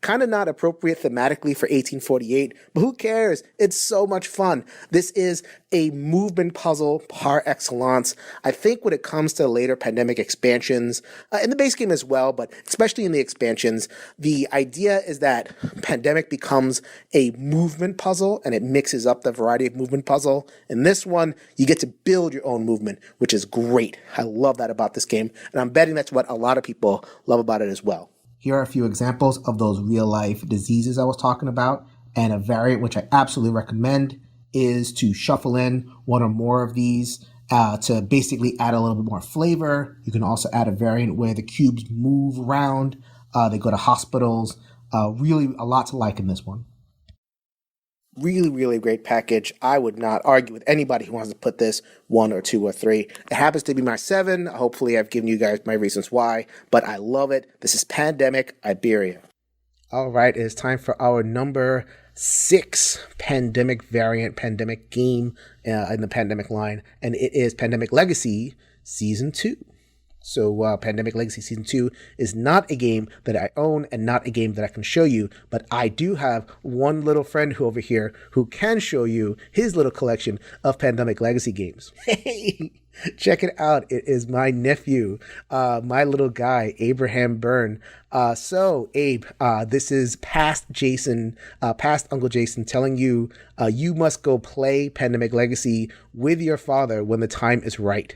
kind of not appropriate thematically for 1848, but who cares? It's so much fun. This is a movement puzzle par excellence. I think when it comes to later Pandemic expansions, in the base game as well, but especially in the expansions, the idea is that Pandemic becomes a movement puzzle and it mixes up the variety of movement puzzle. In this one, you get to build your own movement, which is great. I love that about this game, and I'm betting that's what a lot of people love about it as well. Here are a few examples of those real-life diseases I was talking about, and a variant which I absolutely recommend is to shuffle in one or more of these to basically add a little bit more flavor. You can also add a variant where the cubes move around, they go to hospitals. Really a lot to like in this one. Really, really great package. I would not argue with anybody who wants to put this 1 or 2 or 3. It happens to be my 7. Hopefully I've given you guys my reasons why, but I love it. This is Pandemic Iberia. All right, it is time for our number 6 Pandemic variant, Pandemic game in the Pandemic line, and it is Pandemic Legacy Season 2. So Pandemic Legacy Season 2 is not a game that I own and not a game that I can show you, but I do have one little friend over here who can show you his little collection of Pandemic Legacy games. Hey, check it out. It is my nephew, my little guy, Abraham Byrne. So Abe, this is past Uncle Jason telling you, you must go play Pandemic Legacy with your father when the time is right.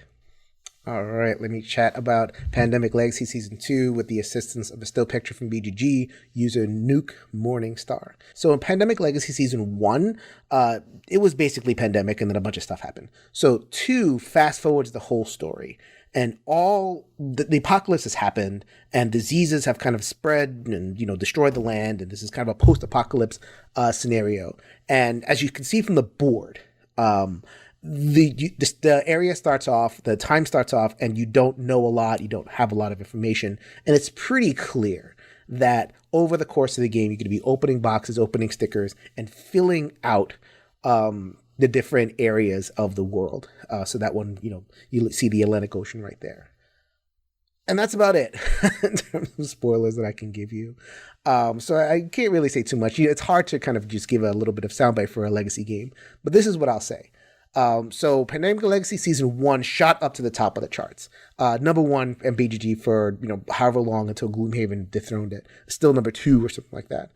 All right, let me chat about Pandemic Legacy Season 2 with the assistance of a still picture from BGG, user Nuke Morningstar. So in Pandemic Legacy Season 1, it was basically Pandemic and then a bunch of stuff happened. So 2 fast forwards the whole story. And all the apocalypse has happened and diseases have kind of spread and, destroyed the land. And this is kind of a post-apocalypse scenario. And as you can see from the board, the area starts off, the time starts off, and you don't know a lot, you don't have a lot of information, and it's pretty clear that over the course of the game, you're going to be opening boxes, opening stickers, and filling out the different areas of the world. So that one, you see the Atlantic Ocean right there. And that's about it in terms of spoilers that I can give you. So I can't really say too much. It's hard to kind of just give a little bit of soundbite for a legacy game, but this is what I'll say. So Pandemic Legacy Season 1 shot up to the top of the charts. Number 1 in BGG for, however long until Gloomhaven dethroned it. Still number 2 or something like that.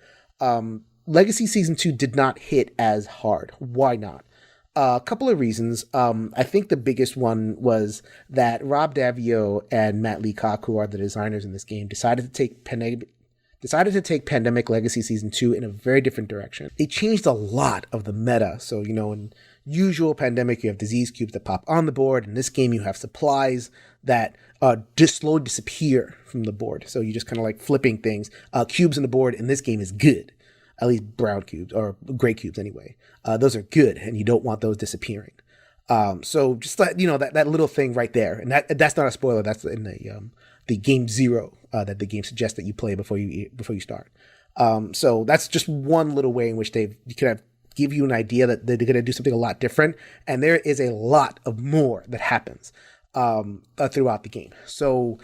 Legacy Season 2 did not hit as hard. Why not? A couple of reasons. I think the biggest one was that Rob Daviau and Matt Leacock, who are the designers in this game, decided to take Pandemic Legacy Season 2 in a very different direction. They changed a lot of the meta. So, in usual Pandemic, you have disease cubes that pop on the board. In this game, you have supplies that just slowly disappear from the board. So you just kind of like flipping things. Cubes on the board in this game is good. At least brown cubes, or gray cubes anyway. Those are good, and you don't want those disappearing. So just that, that little thing right there. And that's not a spoiler. That's in the game 0 that the game suggests that you play before you start. So that's just one little way in which they could have give you an idea that they're going to do something a lot different. And there is a lot of more that happens throughout the game. So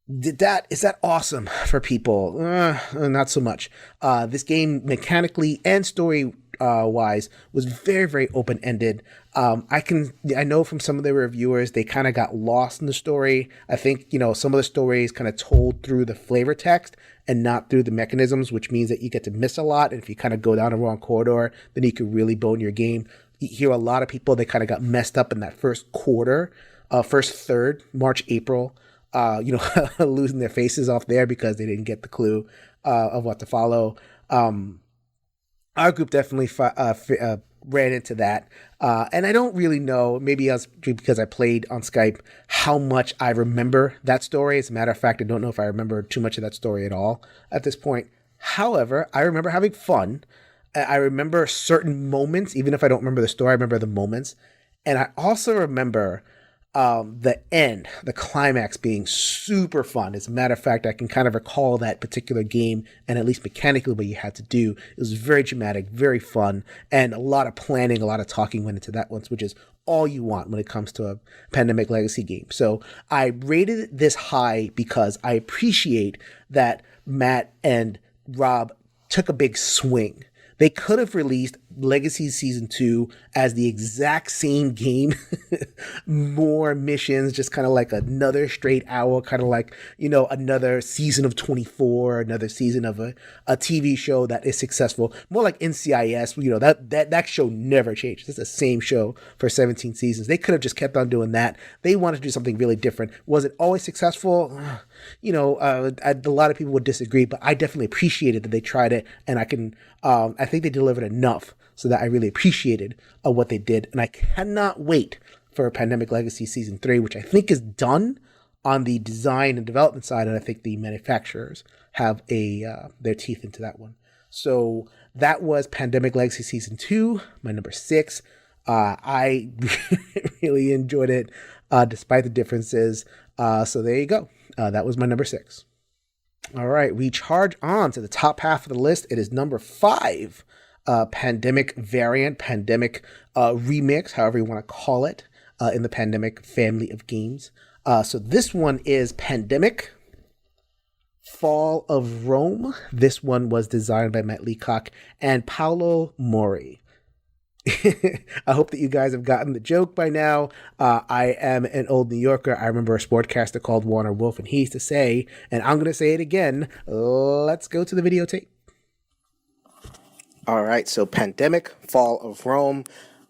is that awesome for people? Not so much. This game mechanically and story wise was very, very open-ended. I know from some of the reviewers, they kind of got lost in the story. I think, some of the story is kind of told through the flavor text and not through the mechanisms, which means that you get to miss a lot. And if you kind of go down the wrong corridor, then you could really bone your game. You hear a lot of people, they kind of got messed up in that first quarter, first third, March, April, losing their faces off there because they didn't get the clue of what to follow. Our group definitely ran into that. And I don't really know, maybe because I played on Skype, how much I remember that story. As a matter of fact, I don't know if I remember too much of that story at all at this point. However, I remember having fun. I remember certain moments, even if I don't remember the story, I remember the moments. And I also remember the end, the climax being super fun. As a matter of fact, I can kind of recall that particular game and at least mechanically what you had to do. It was very dramatic, very fun, and a lot of planning, a lot of talking went into that one, which is all you want when it comes to a Pandemic Legacy game. So I rated this high because I appreciate that Matt and Rob took a big swing. They could have released Legacy Season 2 as the exact same game, more missions, just kind of like another straight hour, kind of like, another season of 24, another season of a TV show that is successful, more like NCIS, that show never changed. It's the same show for 17 seasons. They could have just kept on doing that. They wanted to do something really different. Was it always successful? A lot of people would disagree, but I definitely appreciated that they tried it, and I think they delivered enough so that I really appreciated what they did. And I cannot wait for Pandemic Legacy Season 3, which I think is done on the design and development side. And I think the manufacturers have their teeth into that one. So that was Pandemic Legacy Season 2, my number 6. I really enjoyed it despite the differences. So there you go. That was my number 6. All right, we charge on to the top half of the list. It is number 5. Pandemic variant, Pandemic remix, however you want to call it, in the Pandemic family of games. So this one is Pandemic Fall of Rome. This one was designed by Matt Leacock and Paolo Mori. I hope that you guys have gotten the joke by now. I am an old New Yorker. I remember a sportcaster called Warner Wolf, and he used to say, and I'm going to say it again, let's go to the videotape. All right, so Pandemic Fall of Rome.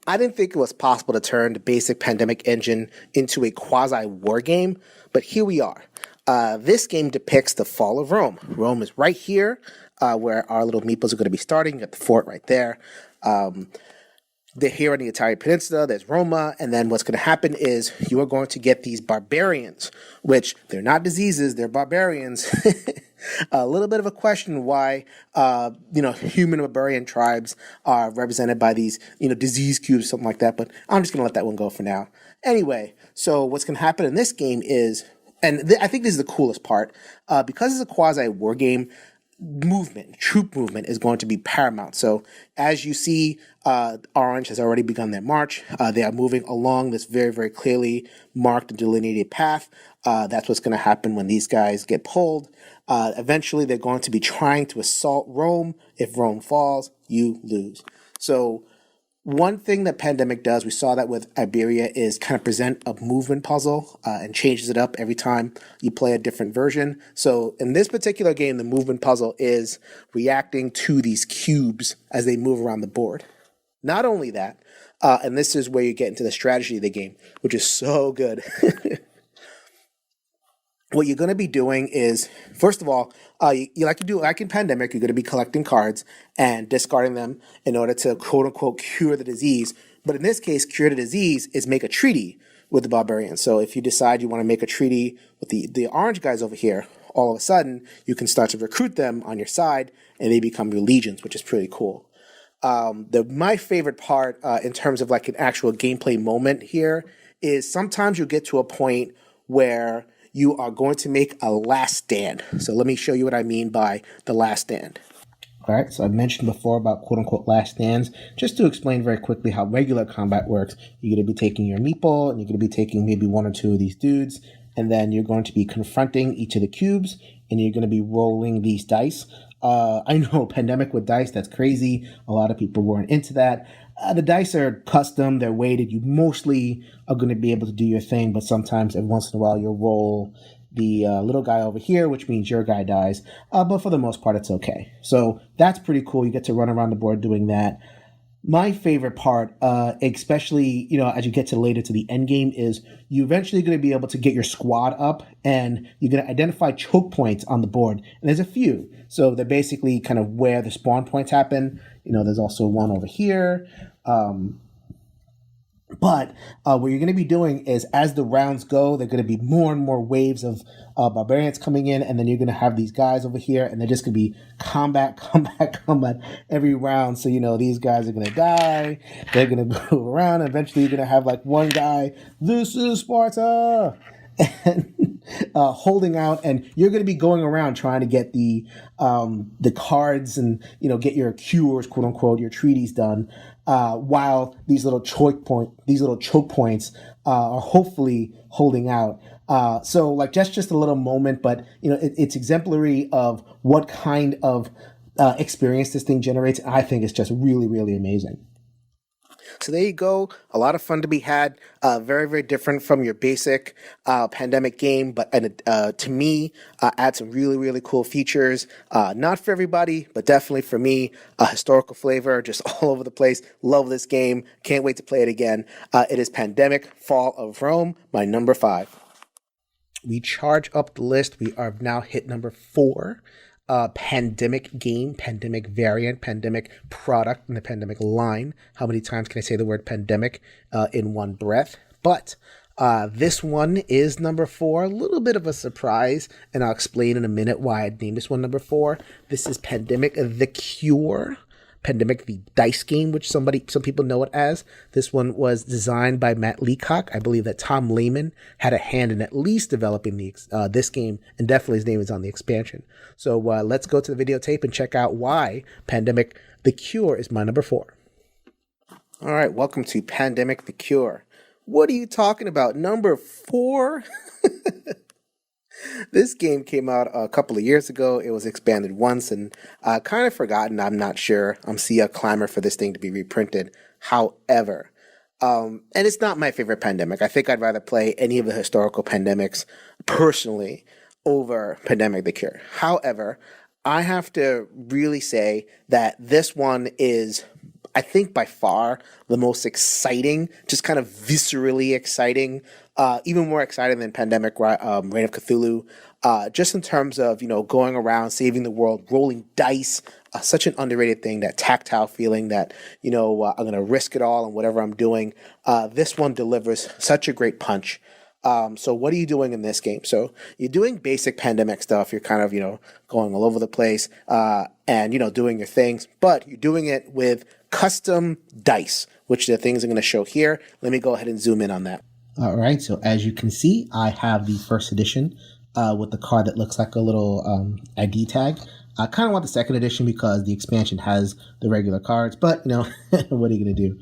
I didn't think it was possible to turn the basic Pandemic engine into a quasi-war game, but here we are. This game depicts the fall of Rome. Rome is right here, where our little meeples are going to be starting. You got the fort right there. They're here on the Italian peninsula. There's Roma. And then what's going to happen is you are going to get these barbarians, which they're not diseases, they're barbarians. A little bit of a question why, human barbarian tribes are represented by these, disease cubes, something like that. But I'm just going to let that one go for now. Anyway, so what's going to happen in this game is, and I think this is the coolest part, because it's a quasi-war game, troop movement is going to be paramount. So as you see, Orange has already begun their march. They are moving along this very, very clearly marked and delineated path. That's what's going to happen when these guys get pulled. Eventually, they're going to be trying to assault Rome. If Rome falls, you lose. So one thing that Pandemic does, we saw that with Iberia, is kind of present a movement puzzle and changes it up every time you play a different version. So in this particular game, the movement puzzle is reacting to these cubes as they move around the board. Not only that, and this is where you get into the strategy of the game, which is so good. What you're going to be doing is, first of all, you like to do like in Pandemic, you're going to be collecting cards and discarding them in order to quote unquote cure the disease. But in this case, cure the disease is make a treaty with the barbarians. So if you decide you want to make a treaty with the orange guys over here, all of a sudden you can start to recruit them on your side and they become your legions, which is pretty cool. My favorite part in terms of like an actual gameplay moment here is sometimes you get to a point where you are going to make a last stand. So let me show you what I mean by the last stand. All right, so I mentioned before about quote-unquote last stands. Just to explain very quickly how regular combat works, you're going to be taking your meeple, and you're going to be taking maybe one or two of these dudes, and then you're going to be confronting each of the cubes, and you're going to be rolling these dice. I know Pandemic with dice, that's crazy. A lot of people weren't into that. The dice are custom, they're weighted. You mostly are going to be able to do your thing, but sometimes every once in a while you'll roll the little guy over here, which means your guy dies. But for the most part, it's okay. So that's pretty cool. You get to run around the board doing that. My favorite part, especially, as you get to later to the end game, is you're eventually going to be able to get your squad up and you're going to identify choke points on the board. And there's a few. So they're basically kind of where the spawn points happen. There's also one over here. But what you're going to be doing is as the rounds go, there are going to be more and more waves of barbarians coming in, and then you're going to have these guys over here, and they're just going to be combat every round. So, these guys are going to die. They're going to move around. And eventually, you're going to have like one guy, this is Sparta, and holding out, and you're going to be going around trying to get the cards and get your cures, quote unquote, your treaties done. While these little choke points are hopefully holding out. So like just a little moment, but it's exemplary of what kind of experience this thing generates. I think it's just really, really amazing. So there you go. A lot of fun to be had. Very, very different from your basic Pandemic game, but to me, adds some really, really cool features. Not for everybody, but definitely for me. Historical flavor, just all over the place. Love this game. Can't wait to play it again. It is Pandemic Fall of Rome, my number 5. We charge up the list. We are now hit number 4. Pandemic game, Pandemic variant, Pandemic product in the Pandemic line. How many times can I say the word pandemic in one breath? But this one is number 4. A little bit of a surprise, and I'll explain in a minute why I named this one number 4. This is Pandemic The Cure. Pandemic the dice game, which some people know it as. This one was designed by Matt Leacock. I believe that Tom Lehman had a hand in at least developing this game, and definitely his name is on the expansion. So let's go to the videotape and check out why Pandemic The Cure is my number 4. All right, welcome to Pandemic The Cure. What are you talking about? Number 4? This game came out a couple of years ago. It was expanded once and kind of forgotten. I'm not sure. I'm seeing a clamor for this thing to be reprinted. However, and it's not my favorite Pandemic. I think I'd rather play any of the historical Pandemics personally over Pandemic The Cure. However, I have to really say that this one is I think by far the most exciting, just kind of viscerally exciting, even more exciting than Pandemic Reign of Cthulhu, just in terms of, going around, saving the world, rolling dice, such an underrated thing, that tactile feeling that, I'm going to risk it all and whatever I'm doing. This one delivers such a great punch. So what are you doing in this game? So you're doing basic Pandemic stuff. You're kind of, going all over the place, and, doing your things, but you're doing it with custom dice, which are the things I'm going to show here. Let me go ahead and zoom in on that. All right. So as you can see, I have the first edition, with the card that looks like a little, ID tag. I kind of want the second edition because the expansion has the regular cards, but what are you going to do?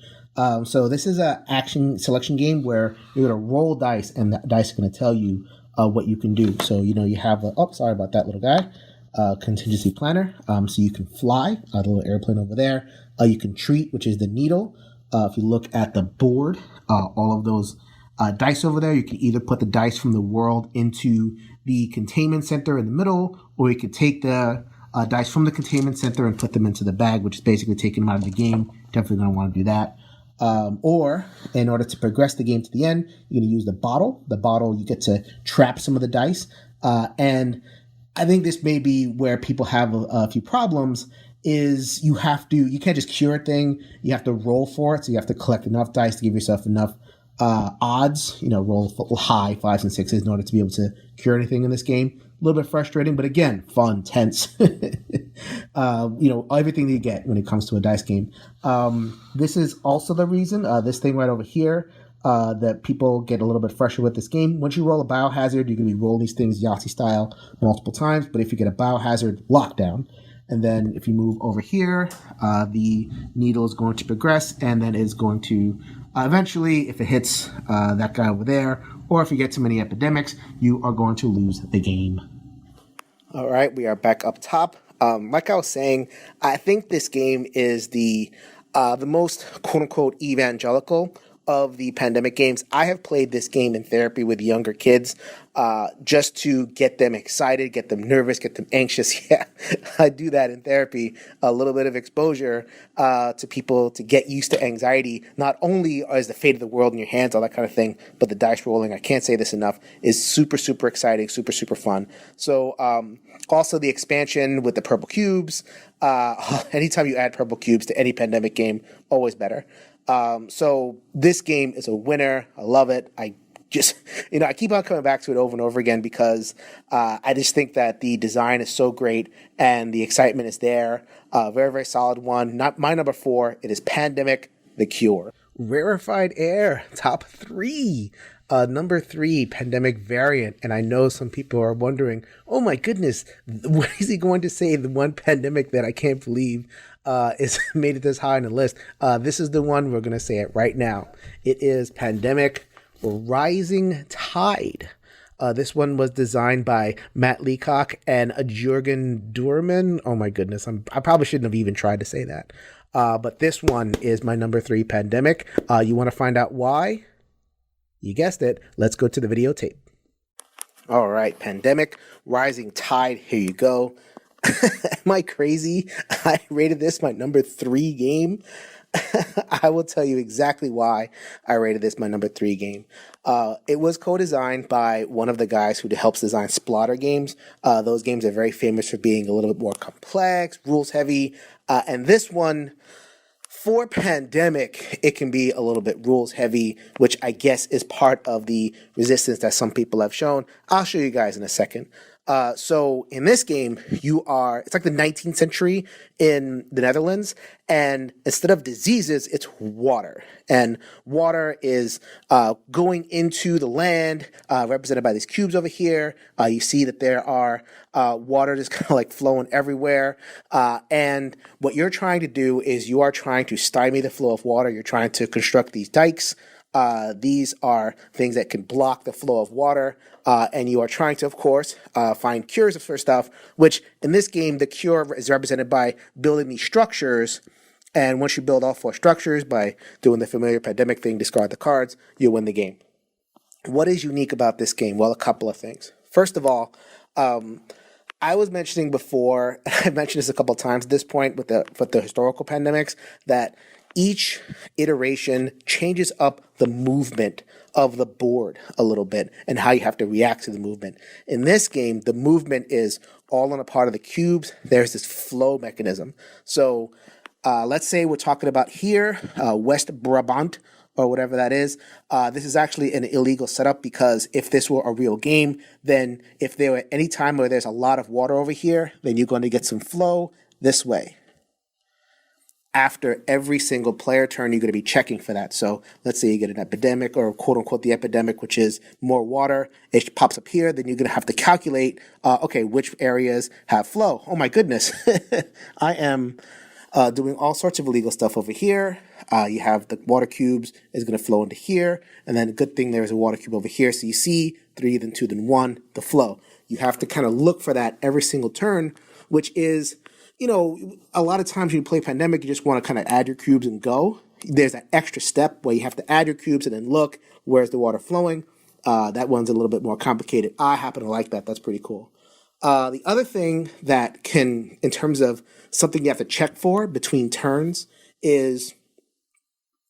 So this is a action selection game where you're going to roll dice, and the dice are going to tell you what you can do. So, you have sorry about that little guy, contingency planner. So you can fly, the little airplane over there. You can treat, which is the needle. If you look at the board, all of those dice over there, you can either put the dice from the world into the containment center in the middle, or you could take the dice from the containment center and put them into the bag, which is basically taking them out of the game. Definitely going to want to do that. Or in order to progress the game to the end, you're going to use the bottle. The bottle, you get to trap some of the dice. And I think this may be where people have a few problems, is you can't just cure a thing. You have to roll for it. So you have to collect enough dice to give yourself enough odds, roll high 5s and 6s in order to be able to cure anything in this game. A little bit frustrating, but again, fun, tense. Everything that you get when it comes to a dice game. This is also the reason, this thing right over here, that people get a little bit frustrated with this game. Once you roll a biohazard, you're going to be rolling these things Yahtzee style multiple times, but if you get a biohazard, lockdown. And then if you move over here, the needle is going to progress, and then is going to eventually, if it hits that guy over there, or if you get too many epidemics, you are going to lose the game. All right, we are back up top. Like I was saying, I think this game is the most quote-unquote evangelical of the Pandemic games. I have played this game in therapy with younger kids, just to get them excited, get them nervous, get them anxious. Yeah, I do that in therapy. A little bit of exposure to people to get used to anxiety. Not only is the fate of the world in your hands, all that kind of thing, but the dice rolling, I can't say this enough, is super, super exciting, super, super fun. So also the expansion with the purple cubes. Anytime you add purple cubes to any Pandemic game, always better. So this game is a winner. I love it. I just, I keep on coming back to it over and over again because I just think that the design is so great and the excitement is there. Very, very solid one. Not my number 4. It is Pandemic: The Cure. Rarefied Air, top 3. Number 3, Pandemic Variant. And I know some people are wondering, oh my goodness, what is he going to say? The one Pandemic that I can't believe is made it this high on the list. This is the one, we're going to say it right now. It is Pandemic Rising Tide. This one was designed by Matt Leacock and Jürgen Durman. Oh my goodness, I probably shouldn't have even tried to say that. But this one is my number 3 Pandemic. You want to find out why? You guessed it. Let's go to the videotape. All right, Pandemic Rising Tide. Here you go. Am I crazy? I rated this my number 3 game. I will tell you exactly why I rated this my number 3 game. It was co-designed by one of the guys who helps design Splotter games. Those games are very famous for being a little bit more complex, rules heavy. And this one, for Pandemic, it can be a little bit rules heavy, which I guess is part of the resistance that some people have shown. I'll show you guys in a second. So in this game, it's like the 19th century in the Netherlands, and instead of diseases, it's water. And water is going into the land, represented by these cubes over here. You see that there are water just kind of like flowing everywhere. And what you're trying to do is you are trying to stymie the flow of water. You're trying to construct these dikes. These are things that can block the flow of water. And you are trying to, of course, find cures for stuff, which in this game, the cure is represented by building these structures. And once you build all 4 structures by doing the familiar Pandemic thing, discard the cards, you win the game. What is unique about this game? Well, a couple of things. First of all, I was mentioning before, I've mentioned this a couple of times at this point with the historical pandemics, that each iteration changes up the movement of the board a little bit and how you have to react to the movement. In this game, the movement is all on a part of the cubes. There's this flow mechanism. So let's say we're talking about here, West Brabant, or whatever that is. This is actually an illegal setup, because if this were a real game, then if there were any time where there's a lot of water over here, then you're going to get some flow this way. After every single player turn, you're going to be checking for that. So let's say you get an epidemic, or quote unquote the epidemic, which is more water. It pops up here. Then you're going to have to calculate, okay, which areas have flow. Oh my goodness. I am doing all sorts of illegal stuff over here. You have the water cubes is going to flow into here. And then a good thing there's a water cube over here. So you see 3, then 2, then 1, the flow. You have to kind of look for that every single turn, which is, you know, a lot of times when you play Pandemic, you just want to kind of add your cubes and go. There's that extra step where you have to add your cubes and then look, where's the water flowing. That one's a little bit more complicated. I happen to like that. That's pretty cool. The other thing that can, in terms of something you have to check for between turns, is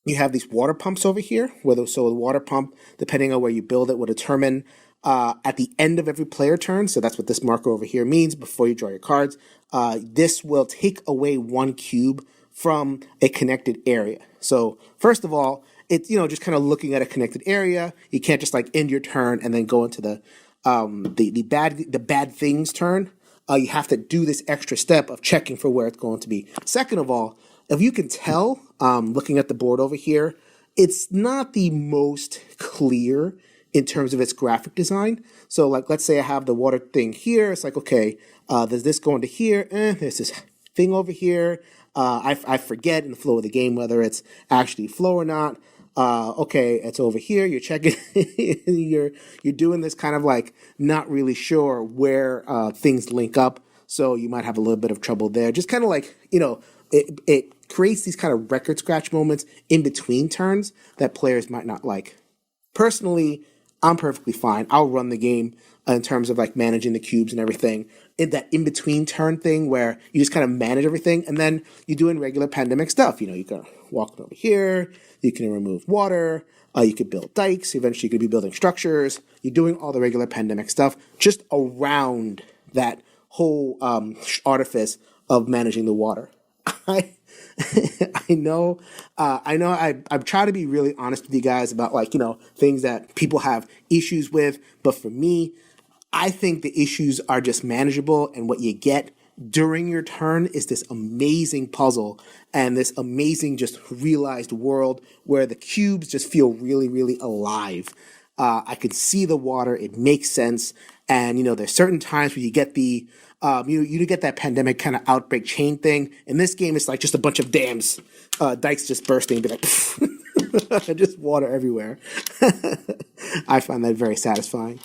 you have these water pumps over here. So the water pump, depending on where you build it, will determine at the end of every player turn. So that's what this marker over here means before you draw your cards. This will take away 1 cube from a connected area. So first of all, it's, you know, just kind of looking at a connected area. You can't just like end your turn and then go into the bad things turn. You have to do this extra step of checking for where it's going to be. Second of all, if you can tell, looking at the board over here, it's not the most clear in terms of its graphic design. So like, let's say I have the water thing here. It's like, okay, does this go into here? There's this thing over here. I forget in the flow of the game whether it's actually flow or not. Okay, it's over here. You're checking. you're doing this kind of like not really sure where things link up. So you might have a little bit of trouble there. Just kind of like, you know, it creates these kind of record scratch moments in between turns that players might not like. Personally, I'm perfectly fine. I'll run the game in terms of like managing the cubes and everything. In that in-between turn thing where you just kind of manage everything, and then you do in regular Pandemic stuff. You know, you can walk over here, you can remove water, you could build dikes, eventually you could be building structures. You're doing all the regular Pandemic stuff just around that whole artifice of managing the water. I know I'm trying to be really honest with you guys about, like, you know, things that people have issues with, but for me, I think the issues are just manageable, and what you get during your turn is this amazing puzzle and this amazing just realized world where the cubes just feel really, really alive. I can see the water, it makes sense, and, you know, there's certain times where you get the you get that Pandemic kind of outbreak chain thing. In this game, it's like just a bunch of dams, dikes just bursting, be like, just water everywhere. I find that very satisfying.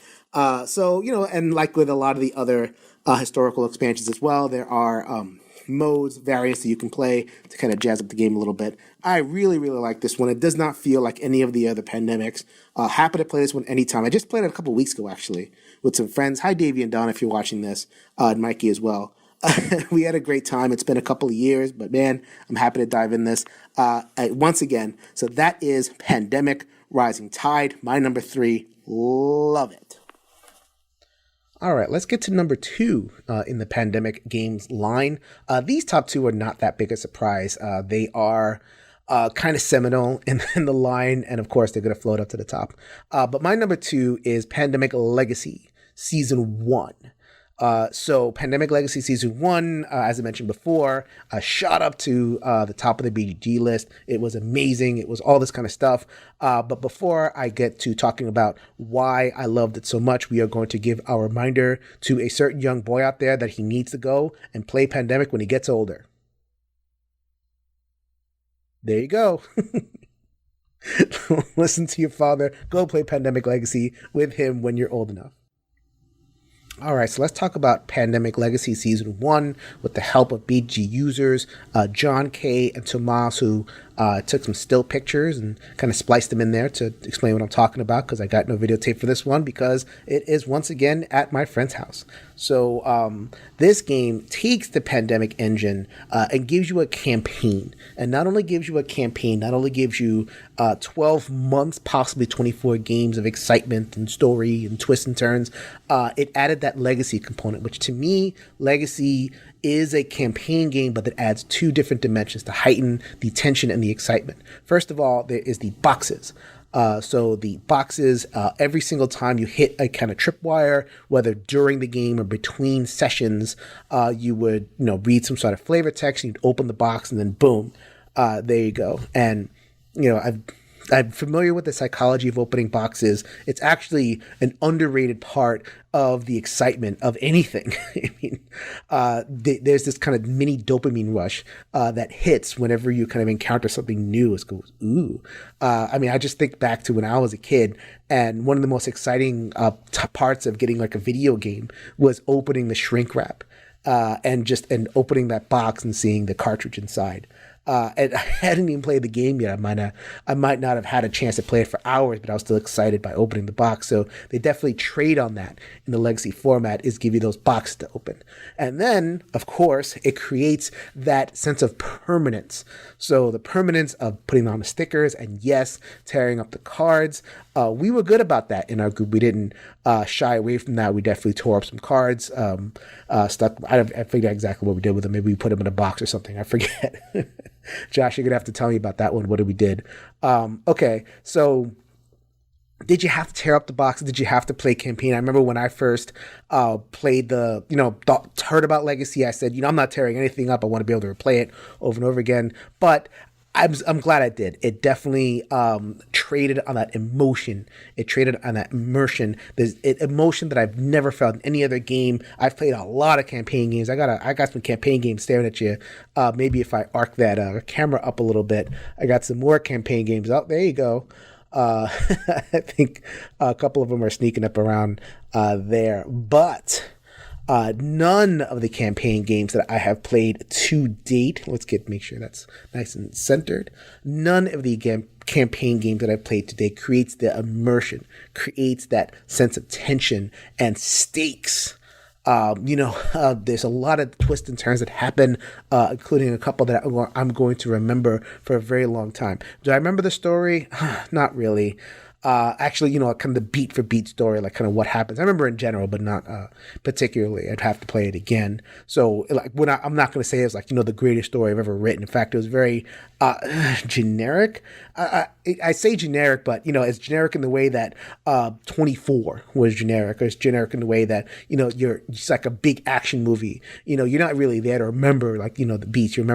So, you know, and like with a lot of the other historical expansions as well, there are modes, variants that you can play to kind of jazz up the game a little bit. I really, really like this one. It does not feel like any of the other Pandemics. Happy to play this one anytime. I just played it a couple weeks ago, actually, with some friends. Hi, Davey and Don, if you're watching this, and Mikey as well. We had a great time. It's been a couple of years, but man, I'm happy to dive in this once again. So that is Pandemic Rising Tide, my number 3. Love it. All right, let's get to number 2 in the Pandemic games line. These top 2 are not that big a surprise. They are kind of seminal in the line, and of course, they're going to float up to the top. But my number 2 is Pandemic Legacy Season 1. So Pandemic Legacy Season 1, as I mentioned before, shot up to the top of the BGG list. It was amazing. It was all this kind of stuff. But before I get to talking about why I loved it so much, we are going to give our reminder to a certain young boy out there that he needs to go and play Pandemic when he gets older. There you go. Listen to your father. Go play Pandemic Legacy with him when you're old enough. All right, so let's talk about Pandemic Legacy Season 1 with the help of BG users, John K. and Tomas, who Took some still pictures and kind of spliced them in there to explain what I'm talking about, because I got no videotape for this one because it is once again at my friend's house. So this game takes the Pandemic engine and gives you a campaign. And not only gives you a campaign, not only gives you 12 months, possibly 24 games of excitement and story and twists and turns, it added that legacy component, which to me, legacy is a campaign game, but that adds two different dimensions to heighten the tension and the excitement. First of all, there is the boxes. So the boxes, every single time you hit a kind of tripwire, whether during the game or between sessions, you would, read some sort of flavor text, and you'd open the box, and then boom, there you go. And, I'm familiar with the psychology of opening boxes. It's actually an underrated part of the excitement of anything. I mean, there's this kind of mini dopamine rush that hits whenever you kind of encounter something new. It goes, ooh. I just think back to when I was a kid, and one of the most exciting parts of getting like a video game was opening the shrink wrap and opening that box and seeing the cartridge inside. And I hadn't even played the game yet. I might not have had a chance to play it for hours, but I was still excited by opening the box. So they definitely trade on that in the legacy format, is give you those boxes to open. And then, of course, it creates that sense of permanence. So the permanence of putting on the stickers and, yes, tearing up the cards. We were good about that in our group. We didn't shy away from that. We definitely tore up some cards. I forget exactly what we did with them. Maybe we put them in a box or something. I forget. Josh, you're going to have to tell me about that one. What did we did? Okay, so did you have to tear up the boxes? Did you have to play campaign? I remember when I first played heard about Legacy, I said, I'm not tearing anything up. I want to be able to replay it over and over again. But I'm glad I did. It definitely traded on that emotion. It traded on that immersion. There's emotion that I've never felt in any other game. I've played a lot of campaign games. I got some campaign games staring at you. Maybe if I arc that camera up a little bit, I got some more campaign games. Oh, there you go. I think a couple of them are sneaking up around there. But none of the campaign games that I have played to date, make sure that's nice and centered. None of the campaign games that I've played to date creates the immersion, creates that sense of tension and stakes. There's a lot of twists and turns that happen, including a couple that I'm going to remember for a very long time. Do I remember the story? Not really. Actually, kind of the beat for beat story, like kind of what happens. I remember in general, but not particularly. I'd have to play it again. So like I'm not going to say it's like, the greatest story I've ever written. In fact, it was very generic. I say generic, but, it's generic in the way that 24 was generic. Or it's generic in the way that, it's like a big action movie. You're not really there to remember, like, the beats. You're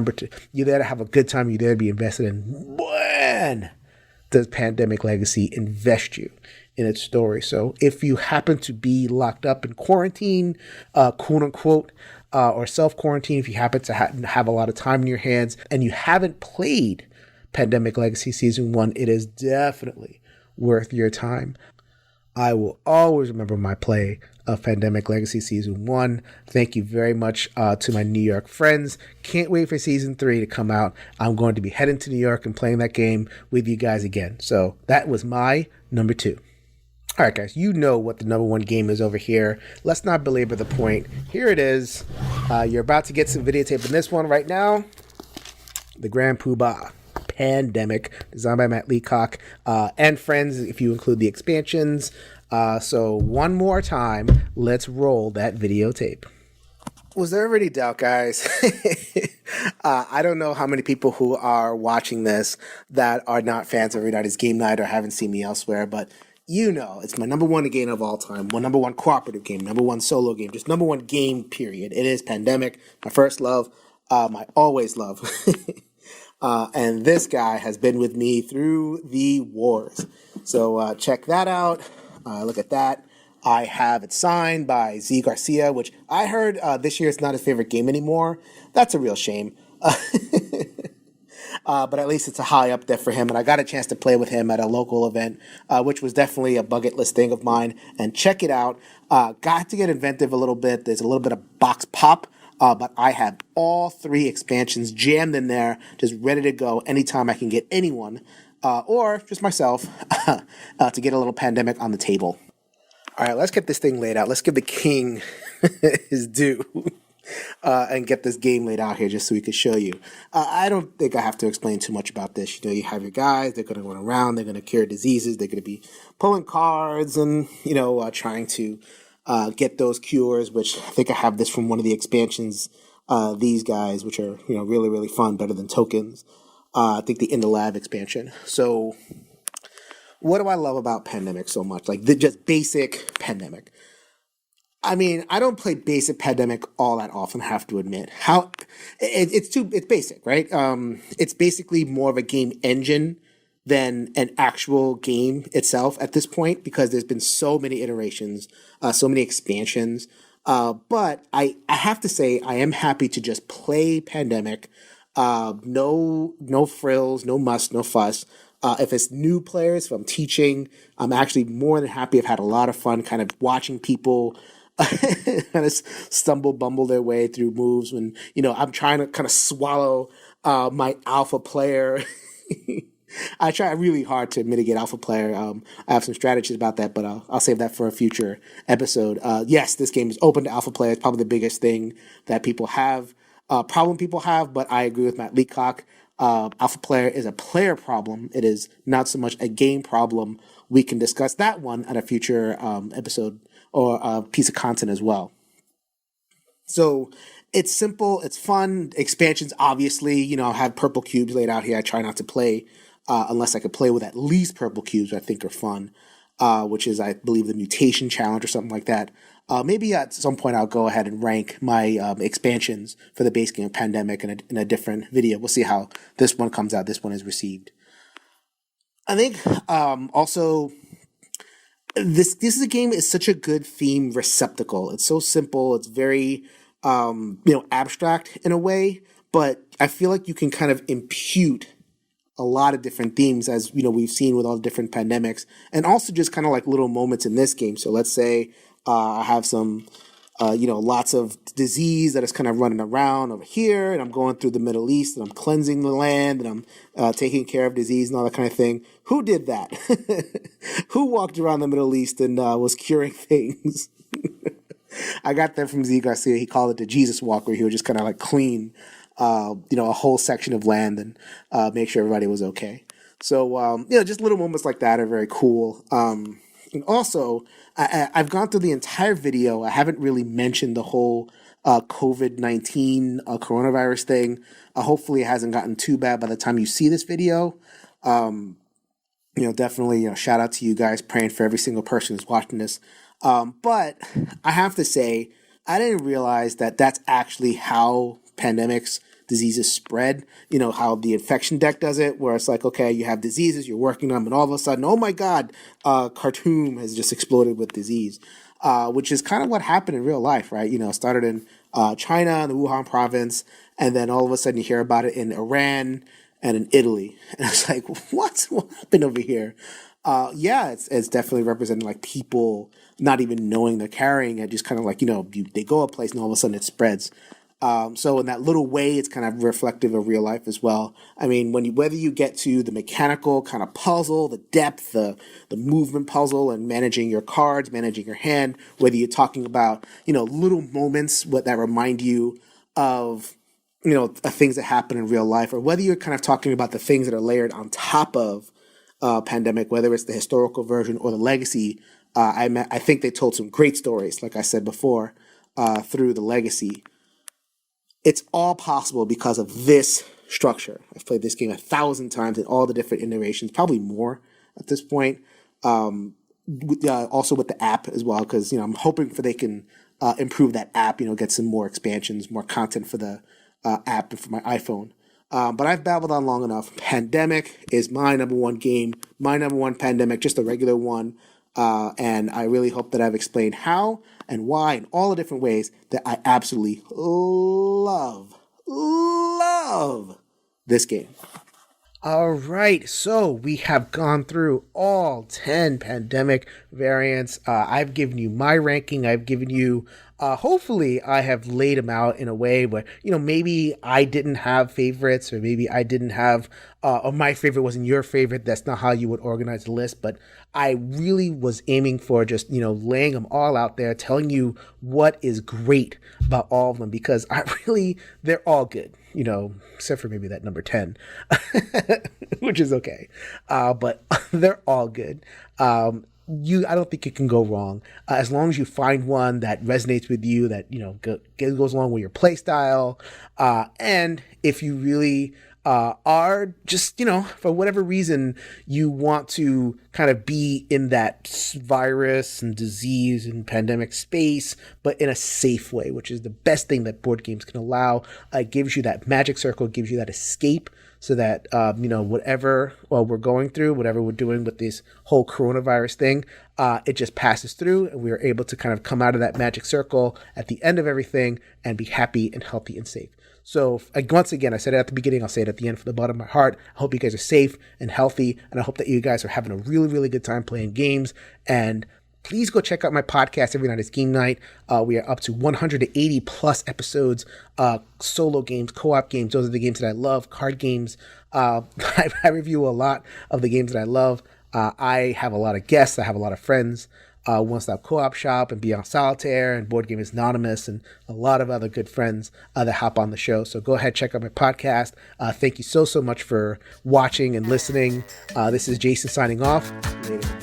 there to have a good time. You're there to be invested in. When does Pandemic Legacy invest you in its story? So if you happen to be locked up in quarantine, quote unquote, or self-quarantine, if you happen to have a lot of time in your hands and you haven't played Pandemic Legacy Season 1, it is definitely worth your time. I will always remember my play of Pandemic Legacy Season 1. Thank you very much to my New York friends. Can't wait for Season 3 to come out. I'm going to be heading to New York and playing that game with you guys again. So that was my number 2. All right, guys, you know what the number 1 game is over here. Let's not belabor the point. Here it is. You're about to get some videotape in this one right now. The Grand Poobah Pandemic, designed by Matt Leacock and friends, if you include the expansions. So one more time, let's roll that videotape. Was there any doubt, guys? I don't know how many people who are watching this that are not fans of Every Night is Game Night or haven't seen me elsewhere, but it's my number 1 game of all time, number 1 cooperative game, number 1 solo game, just number 1 game, period. It is Pandemic, my first love, my always love. And this guy has been with me through the wars. So check that out. Look at that. I have it signed by Z Garcia, which I heard this year is not his favorite game anymore. That's a real shame. But at least it's a high up there for him. And I got a chance to play with him at a local event, which was definitely a bucket list thing of mine. And check it out. Got to get inventive a little bit. There's a little bit of box pop but I have all 3 expansions jammed in there, just ready to go anytime I can get anyone, or just myself, to get a little Pandemic on the table. All right, let's get this thing laid out. Let's give the king his due. And get this game laid out here just so we could show you. I don't think I have to explain too much about this. You know, you have your guys, they're going to run around, they're going to cure diseases, they're going to be pulling cards and, trying to get those cures, which I think I have this from one of the expansions, these guys, which are, really, really fun, better than tokens. I think the In the Lab expansion. So what do I love about Pandemic so much? Like the just basic Pandemic. I mean, I don't play basic Pandemic all that often, I have to admit. It's basic, right? It's basically more of a game engine than an actual game itself at this point, because there's been so many iterations, so many expansions. But I have to say, I am happy to just play Pandemic. No frills, no muss, no fuss. If it's new players, if I'm teaching, I'm actually more than happy. I've had a lot of fun kind of watching people kind of bumble their way through moves when, I'm trying to kind of swallow my alpha player. I try really hard to mitigate alpha player. I have some strategies about that, but I'll save that for a future episode. Yes, this game is open to alpha players. Probably the biggest thing that people have, problem people have, but I agree with Matt Leacock. Alpha player is a player problem. It is not so much a game problem. We can discuss that one at a future episode or a piece of content as well. So it's simple, it's fun. Expansions, obviously, I have purple cubes laid out here. I try not to play unless I could play with at least purple cubes, I think are fun, which is, I believe, the mutation challenge or something like that. Maybe at some point I'll go ahead and rank my expansions for the base game of Pandemic in a different video. We'll see how this one comes out, this one is received. I think also this is a game is such a good theme receptacle. It's so simple. It's very abstract in a way, but I feel like you can kind of impute a lot of different themes, as we've seen with all the different pandemics, and also just kind of like little moments in this game. So let's say I have some lots of disease that is kind of running around over here, and I'm going through the Middle East, and I'm cleansing the land, and I'm taking care of disease and all that kind of thing. Who did that? Who walked around the Middle East and was curing things? I got that from Z Garcia. He called it the Jesus Walk, where he would just kind of like clean, a whole section of land and make sure everybody was okay. So, just little moments like that are very cool. And also, I've gone through the entire video. I haven't really mentioned the whole COVID-19 coronavirus thing. Hopefully it hasn't gotten too bad by the time you see this video. Definitely, shout out to you guys, praying for every single person who's watching this. But I have to say, I didn't realize that that's actually how pandemics, diseases spread. How the infection deck does it, where it's like, okay, you have diseases, you're working on them, and all of a sudden, oh my God, Khartoum has just exploded with disease, which is kind of what happened in real life, right? It started in China, the Wuhan province, and then all of a sudden you hear about it in Iran and in Italy. And it's like, what happened over here? It's definitely representing like people not even knowing they're carrying it, just kind of like, they go a place and all of a sudden it spreads. So in that little way, it's kind of reflective of real life as well. I mean, whether you get to the mechanical kind of puzzle, the depth, the movement puzzle, and managing your cards, managing your hand, whether you're talking about, little moments that remind you of, things that happen in real life, or whether you're kind of talking about the things that are layered on top of pandemic, whether it's the historical version or the legacy. I think they told some great stories, like I said before, through the legacy. It's all possible because of this structure. I've played this game 1,000 times in all the different iterations, probably more at this point. Also with the app as well, because I'm hoping they can improve that app. Get some more expansions, more content for the app and for my iPhone. But I've babbled on long enough. Pandemic is my number one game, my number one Pandemic, just a regular one. And I really hope that I've explained how and why in all the different ways that I absolutely love this game. All right, so we have gone through all 10 pandemic variants. I've given you my ranking. I've given you, hopefully, I have laid them out in a way where, maybe I didn't have favorites, or maybe I didn't have, or my favorite wasn't your favorite. That's not how you would organize the list, but I really was aiming for just, laying them all out there, telling you what is great about all of them, because they're all good, except for maybe that number 10, which is okay. But they're all good. I don't think you can go wrong as long as you find one that resonates with you, that goes along with your play style, and if you really are just for whatever reason you want to kind of be in that virus and disease and pandemic space, but in a safe way, which is the best thing that board games can allow. It gives you that magic circle, gives you that escape, so that whatever we're going through, whatever we're doing with this whole coronavirus thing, it just passes through, and we are able to kind of come out of that magic circle at the end of everything and be happy and healthy and safe. So once again, I said it at the beginning, I'll say it at the end from the bottom of my heart. I hope you guys are safe and healthy, and I hope that you guys are having a really, really good time playing games. And please go check out my podcast, Every Night is Game Night. We are up to 180 plus episodes, solo games, co-op games. Those are the games that I love, card games. I review a lot of the games that I love. I have a lot of guests. I have a lot of friends. One Stop Co-op Shop and Beyond Solitaire and Board Game Anonymous and a lot of other good friends that hop on the show. So go ahead, check out my podcast. Thank you so much for watching and listening. This is Jason signing off. Later.